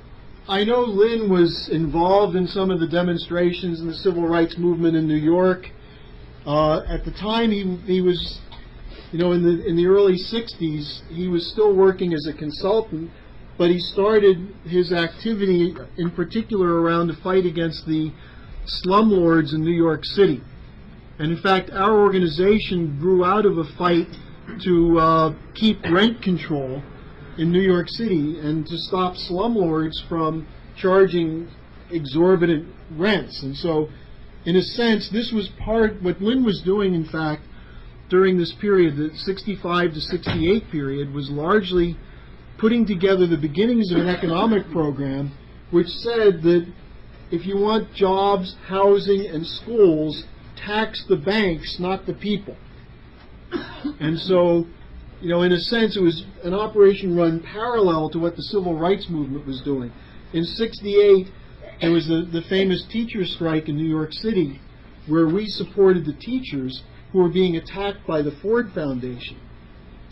I know Lynn was involved in some of the demonstrations in the civil rights movement in New York. At the time, he was, you know, in the early '60s, he was still working as a consultant, but he started his activity in particular around the fight against the slumlords in New York City. And in fact, our organization grew out of a fight to keep rent control in New York City and to stop slumlords from charging exorbitant rents. And so, in a sense, this was what Lynn was doing, in fact, during this period, the 65 to 68 period, was largely putting together the beginnings of an economic program which said that if you want jobs, housing, and schools, tax the banks, not the people. And so, you know, in a sense, it was an operation run parallel to what the civil rights movement was doing. In '68, there was the famous teacher strike in New York City, where we supported the teachers who were being attacked by the Ford Foundation.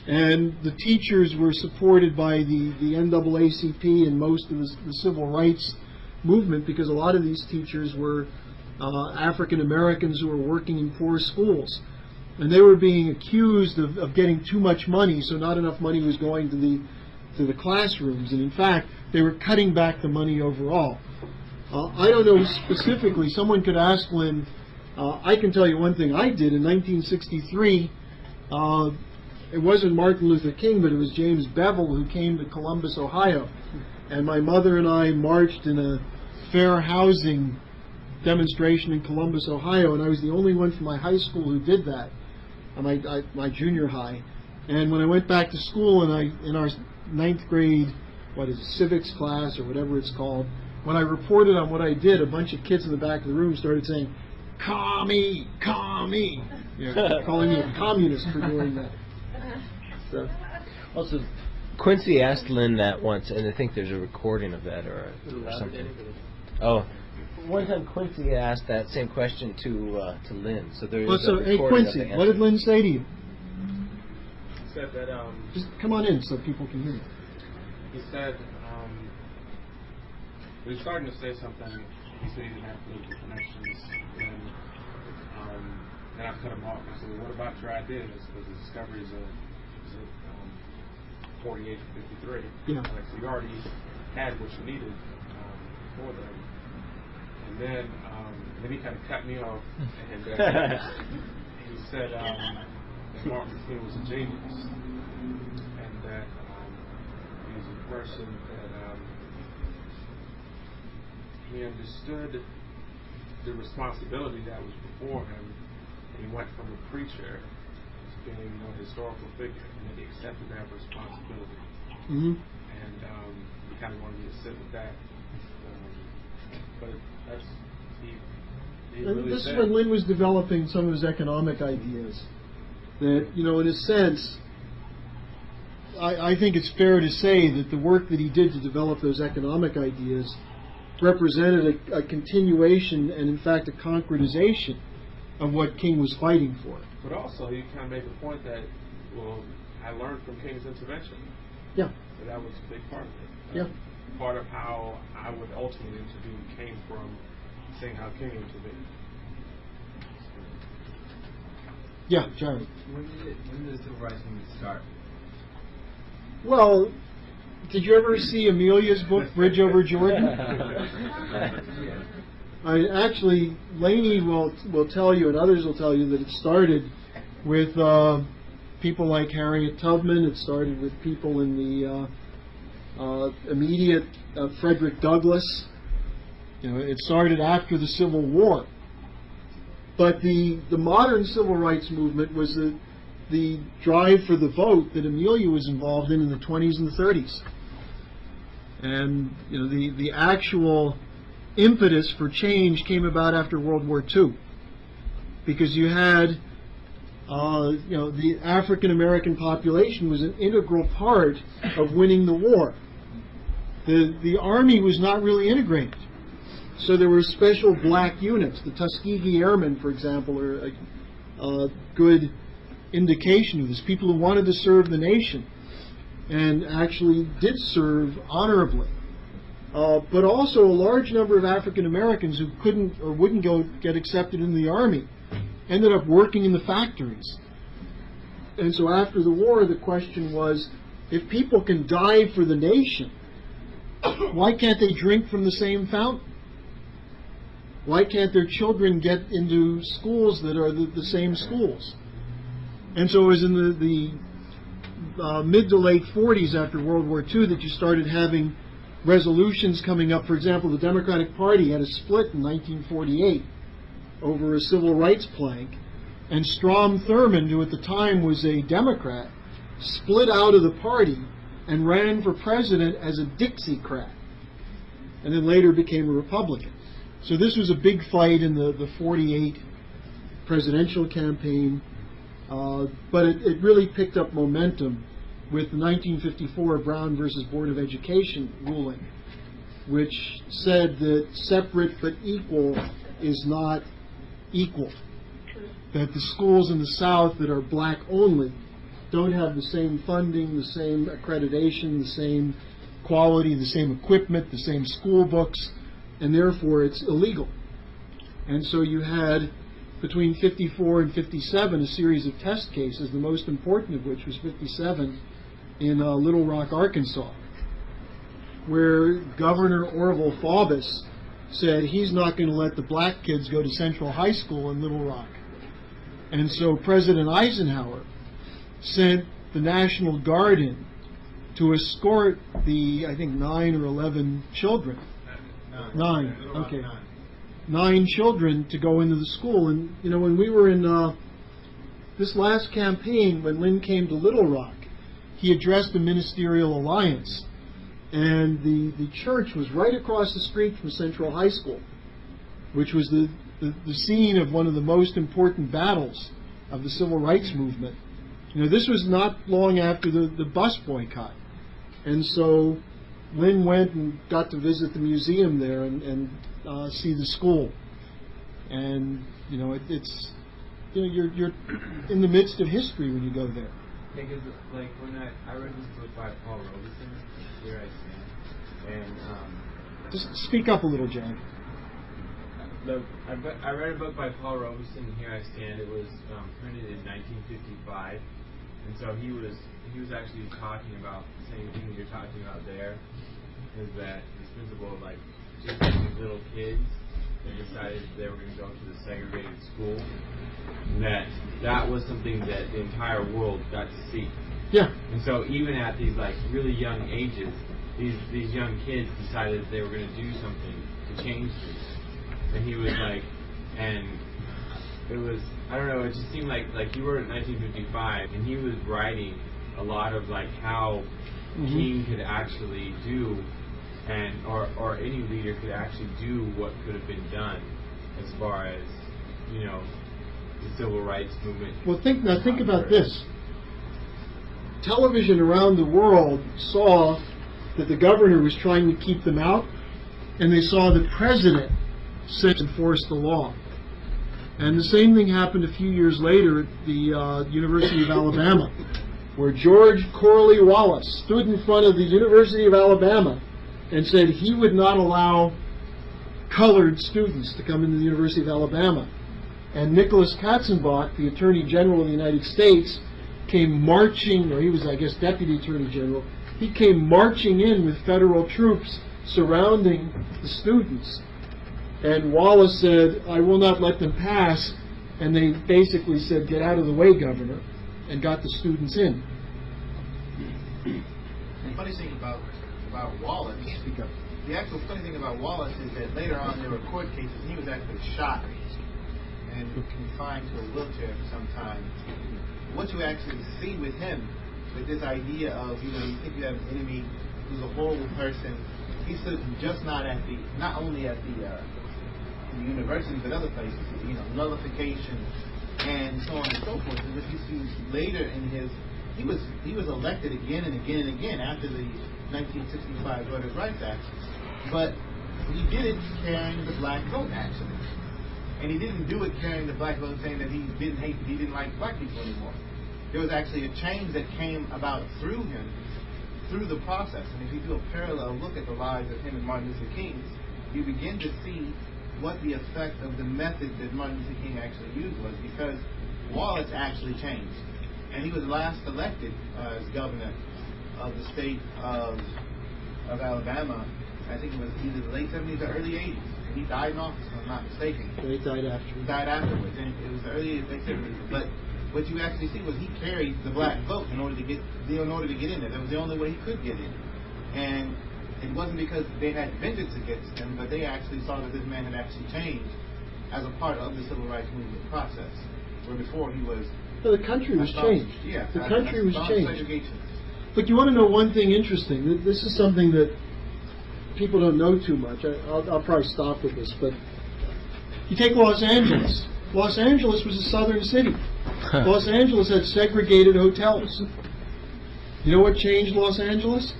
And the teachers were supported by the NAACP and most of the civil rights movement, because a lot of these teachers were African Americans who were working in poor schools. And they were being accused of getting too much money, so not enough money was going to the classrooms. And in fact, they were cutting back the money overall. I don't know specifically. Someone could ask Lynn. I can tell you one thing I did in 1963. It wasn't Martin Luther King, but it was James Bevel who came to Columbus, Ohio. And my mother and I marched in a fair housing demonstration in Columbus, Ohio, and I was the only one from my high school who did that, my junior high. And when I went back to school in our 9th grade, civics class or whatever it's called, when I reported on what I did, a bunch of kids in the back of the room started saying, "Commie, commie," you know, calling me a communist for doing that. So. Also, Quincy asked Lynn that once, and I think there's a recording of that or something. Oh. one time Quincy asked that same question to Lynn. So there's Well, so, a hey, recording of Quincy, the what did answer. Lynn say to you? He said that, Just come on in so people can hear you. he said, he was starting to say something. He said he didn't have political connections. And I cut him off. I said, well, what about your ideas? Because the discovery is a 48 to 53. Yeah. Like, so you already had what you needed for them. And then he kind of cut me off. And he said that Martin Luther King was a genius. And that he was a person that he understood the responsibility that was before him. And he went from a preacher to being a historical figure, and then he accepted that responsibility. Mm-hmm. And he kind of wanted me to sit with that. But that's he really This said. is when Lynn was developing some of his economic ideas. That, you know, in a sense, I think it's fair to say that the work that he did to develop those economic ideas represented a continuation and, in fact, a concretization of what King was fighting for. But also, he kind of made the point that, well, I learned from King's intervention. Yeah. So that was a big part of it. Yeah. Part of how I would ultimately intervene came from seeing how King intervened. Yeah, Charlie. When did the civil rights movement start? Well, did you ever see Amelia's book, Bridge Over Jordan? Actually, Laney will tell you, and others will tell you, that it started with people like Harriet Tubman. It started with people in the immediate Frederick Douglass. You know, it started after the Civil War. But the modern civil rights movement was the drive for the vote that Amelia was involved in the 20s and the 30s. And, you know, the actual impetus for change came about after World War II, because you had, you know, the African American population was an integral part of winning the war. The army was not really integrated, so there were special black units. The Tuskegee Airmen, for example, are a good indication of this. People who wanted to serve the nation and actually did serve honorably. But also a large number of African Americans who couldn't or wouldn't get accepted in the army ended up working in the factories. And so after the war, the question was, if people can die for the nation, why can't they drink from the same fountain? Why can't their children get into schools that are the same schools? And so it was in the mid to late 40s after World War II that you started having resolutions coming up. For example, the Democratic Party had a split in 1948 over a civil rights plank, and Strom Thurmond, who at the time was a Democrat, split out of the party and ran for president as a Dixiecrat, and then later became a Republican. So this was a big fight in the 48 presidential campaign, but it really picked up momentum with the 1954 Brown versus Board of Education ruling, which said that separate but equal is not equal. That the schools in the South that are black only don't have the same funding, the same accreditation, the same quality, the same equipment, the same school books, and therefore it's illegal. And so you had, between 54 and 57, a series of test cases, the most important of which was 57 in Little Rock, Arkansas, where Governor Orville Faubus said he's not going to let the black kids go to Central High School in Little Rock. And so President Eisenhower sent the National Guard in to escort the, I think, 9 or 11 children. Nine children to go into the school. And, you know, when we were in this last campaign, when Lynn came to Little Rock, he addressed the Ministerial Alliance. And the church was right across the street from Central High School, which was the scene of one of the most important battles of the civil rights movement. You know, this was not long after the bus boycott. And so Lynn went and got to visit the museum there and see the school. And it's you're in the midst of history when you go there. Because like when I read this book by Paul Robeson, Here I Stand, and Just speak up a little, Jack. I read a book by Paul Robeson, Here I Stand. It was printed in 1955, and so he was actually talking about the same thing you're talking about there. Is that this principle of like just these little kids that decided they were going to go to the segregated school, and that was something that the entire world got to see. Yeah. And so even at these like really young ages, these young kids decided that they were going to do something to change this. And he was like, and it was, I don't know, it just seemed like he wrote it in 1955, and he was writing a lot of like how King could actually do, and or any leader could actually do what could have been done as far as the civil rights movement. Well, think about this. Television around the world saw that the governor was trying to keep them out, and they saw the president sit and enforce the law. And the same thing happened a few years later at the University of Alabama, where George Corley-Wallace stood in front of the University of Alabama and said he would not allow colored students to come into the University of Alabama. And Nicholas Katzenbach, the Attorney General of the United States, came marching, or he was, I guess, Deputy Attorney General, he came marching in with federal troops surrounding the students. And Wallace said, I will not let them pass. And they basically said, get out of the way, Governor, and got the students in. The funny thing about Wallace, the actual funny thing about Wallace is that later on there were court cases, and he was actually shot and confined to a wheelchair for some time. What you actually see with him, with this idea of, you think you have an enemy who's a horrible person, he stood just not only at the university, but other places, nullification and so on and so forth. And what you see later in he was elected again and again and again after the 1965 Voting Rights Act, but he did it carrying the black vote, actually. And he didn't do it carrying the black vote saying that he didn't like black people anymore. There was actually a change that came about through him, through the process. And if you do a parallel look at the lives of him and Martin Luther King, you begin to see what the effect of the method that Martin Luther King actually used was, because Wallace actually changed. And he was last elected as governor of the state of Alabama. I think it was either the late 70s or early 80s. And he died in office, if I'm not mistaken. He died after. He died afterwards. And it was the early late 70s. But what you actually see was he carried the black vote in order to get in there. That was the only way he could get in. And it wasn't because they had vengeance against him, but they actually saw that this man had actually changed as a part of the civil rights movement process. Where before he was... So the country was changed. Yeah. The country was changed. Segregation. But you want to know one thing interesting? This is something that people don't know too much. I'll probably stop with this, but you take Los Angeles. Los Angeles was a southern city. Los Angeles had segregated hotels. You know what changed Los Angeles?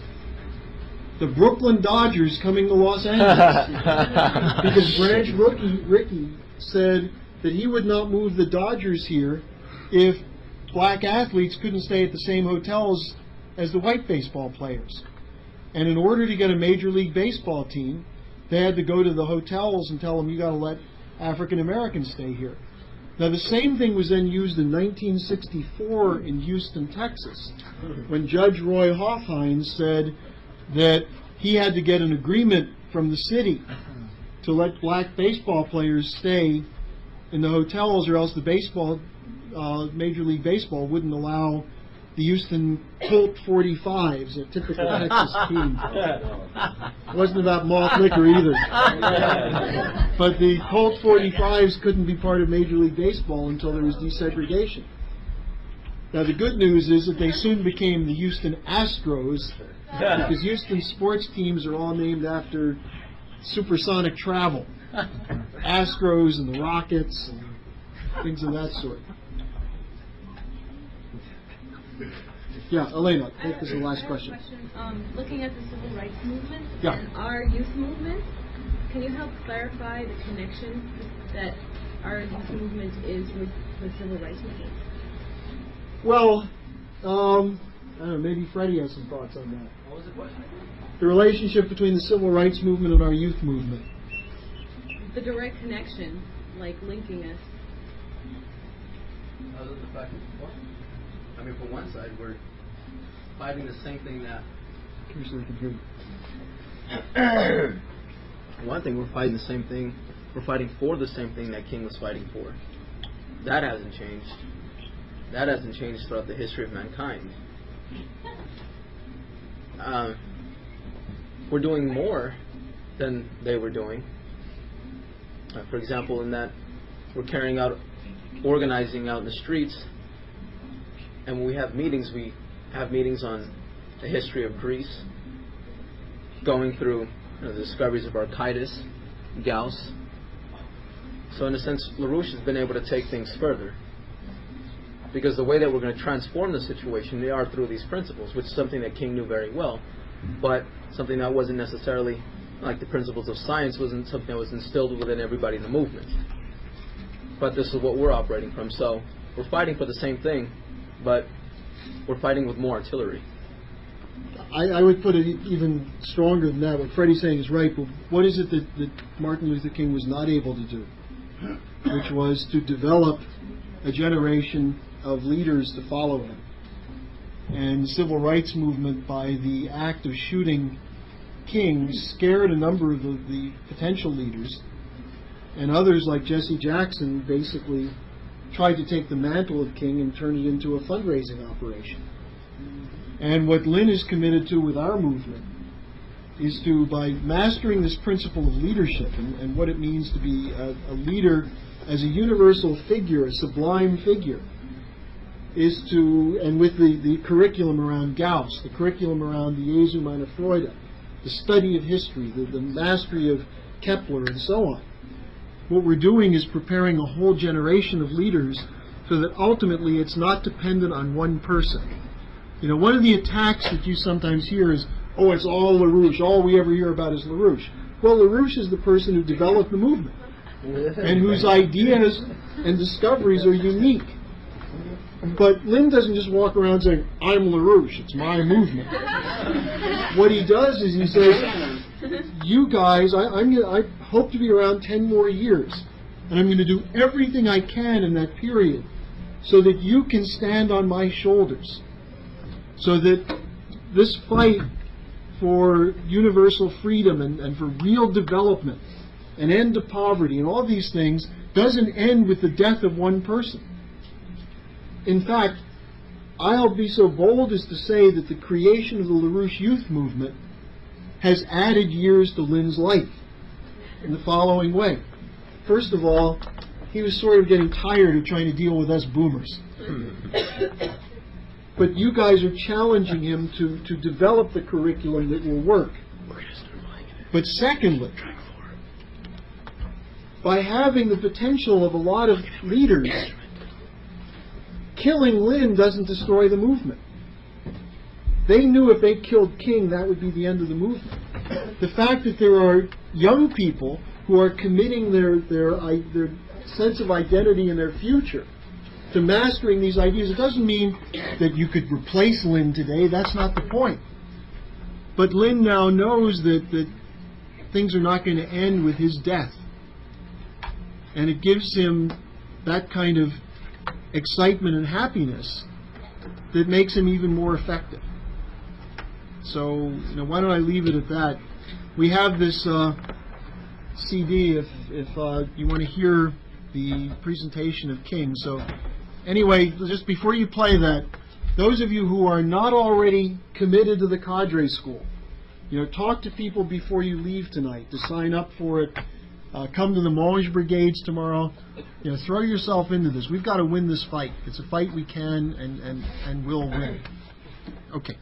The Brooklyn Dodgers coming to Los Angeles. Because Branch Rickey said that he would not move the Dodgers here if black athletes couldn't stay at the same hotels as the white baseball players. And in order to get a Major League Baseball team, they had to go to the hotels and tell them, you got to let African Americans stay here. Now the same thing was then used in 1964 in Houston, Texas, when Judge Roy Hofheinz said that he had to get an agreement from the city to let black baseball players stay in the hotels, or else the baseball, Major League Baseball wouldn't allow the Houston Colt 45s, a typical Texas team. It wasn't about malt liquor either. But the Colt 45s couldn't be part of Major League Baseball until there was desegregation. Now the good news is that they soon became the Houston Astros, because Houston sports teams are all named after supersonic travel. Astros and the Rockets and things of that sort. Yeah, Elena, I think this is the last question. Looking at the civil rights movement Yeah. and our youth movement, can you help clarify the connection that our youth movement is with the civil rights movement? Well, I don't know, maybe Freddie has some thoughts on that. What was the question? The relationship between the civil rights movement and our youth movement. The direct connection, like linking us. Other than the fact that, what? I mean, for one side, we're fighting the same thing that. Usually we can hear you. One thing, we're fighting the same thing. We're fighting for the same thing that King was fighting for. That hasn't changed. That hasn't changed throughout the history of mankind. We're doing more than they were doing. For example, in that we're organizing out in the streets, and when we have meetings on the history of Greece, going through the discoveries of Archytas, Gauss. So in a sense, LaRouche has been able to take things further, because the way that we're going to transform the situation, they are through these principles, which is something that King knew very well, but something that wasn't necessarily, like the principles of science, wasn't something that was instilled within everybody in the movement. But this is what we're operating from. So we're fighting for the same thing, but we're fighting with more artillery. I would put it even stronger than that. What Freddie's saying is right, but what is it that Martin Luther King was not able to do? Which was to develop a generation of leaders to follow him. And the civil rights movement, by the act of shooting King, scared a number of the potential leaders, and others like Jesse Jackson basically tried to take the mantle of King and turn it into a fundraising operation. And what Lynn is committed to with our movement is to, by mastering this principle of leadership and what it means to be a leader as a universal figure, a sublime figure, is to, and with the curriculum around Gauss, the curriculum around the Jesu meine Freude, the study of history, the mastery of Kepler, and so on. What we're doing is preparing a whole generation of leaders so that ultimately it's not dependent on one person. You know, one of the attacks that you sometimes hear is, oh, it's all LaRouche, all we ever hear about is LaRouche. Well, LaRouche is the person who developed the movement and whose ideas and discoveries are unique. But Lynn doesn't just walk around saying, I'm LaRouche, it's my movement. What he does is he says, you guys, I hope to be around 10 more years, and I'm going to do everything I can in that period so that you can stand on my shoulders, so that this fight for universal freedom and for real development, an end to poverty, and all these things doesn't end with the death of one person. In fact, I'll be so bold as to say that the creation of the LaRouche Youth Movement has added years to Lynn's life in the following way. First of all, he was sort of getting tired of trying to deal with us boomers. But you guys are challenging him to develop the curriculum that will work. But secondly, by having the potential of a lot of leaders, killing Lynn doesn't destroy the movement. They knew if they killed King, that would be the end of the movement. The fact that there are young people who are committing their sense of identity and their future to mastering these ideas, it doesn't mean that you could replace Lynn today. That's not the point. But Lynn now knows that things are not going to end with his death. And it gives him that kind of excitement and happiness that makes him even more effective. So, why don't I leave it at that? We have this CD if you want to hear the presentation of King. So, anyway, just before you play that, those of you who are not already committed to the cadre school, talk to people before you leave tonight to sign up for it. Come to the Mange Brigades tomorrow. Throw yourself into this. We've got to win this fight. It's a fight we can and will win. Okay.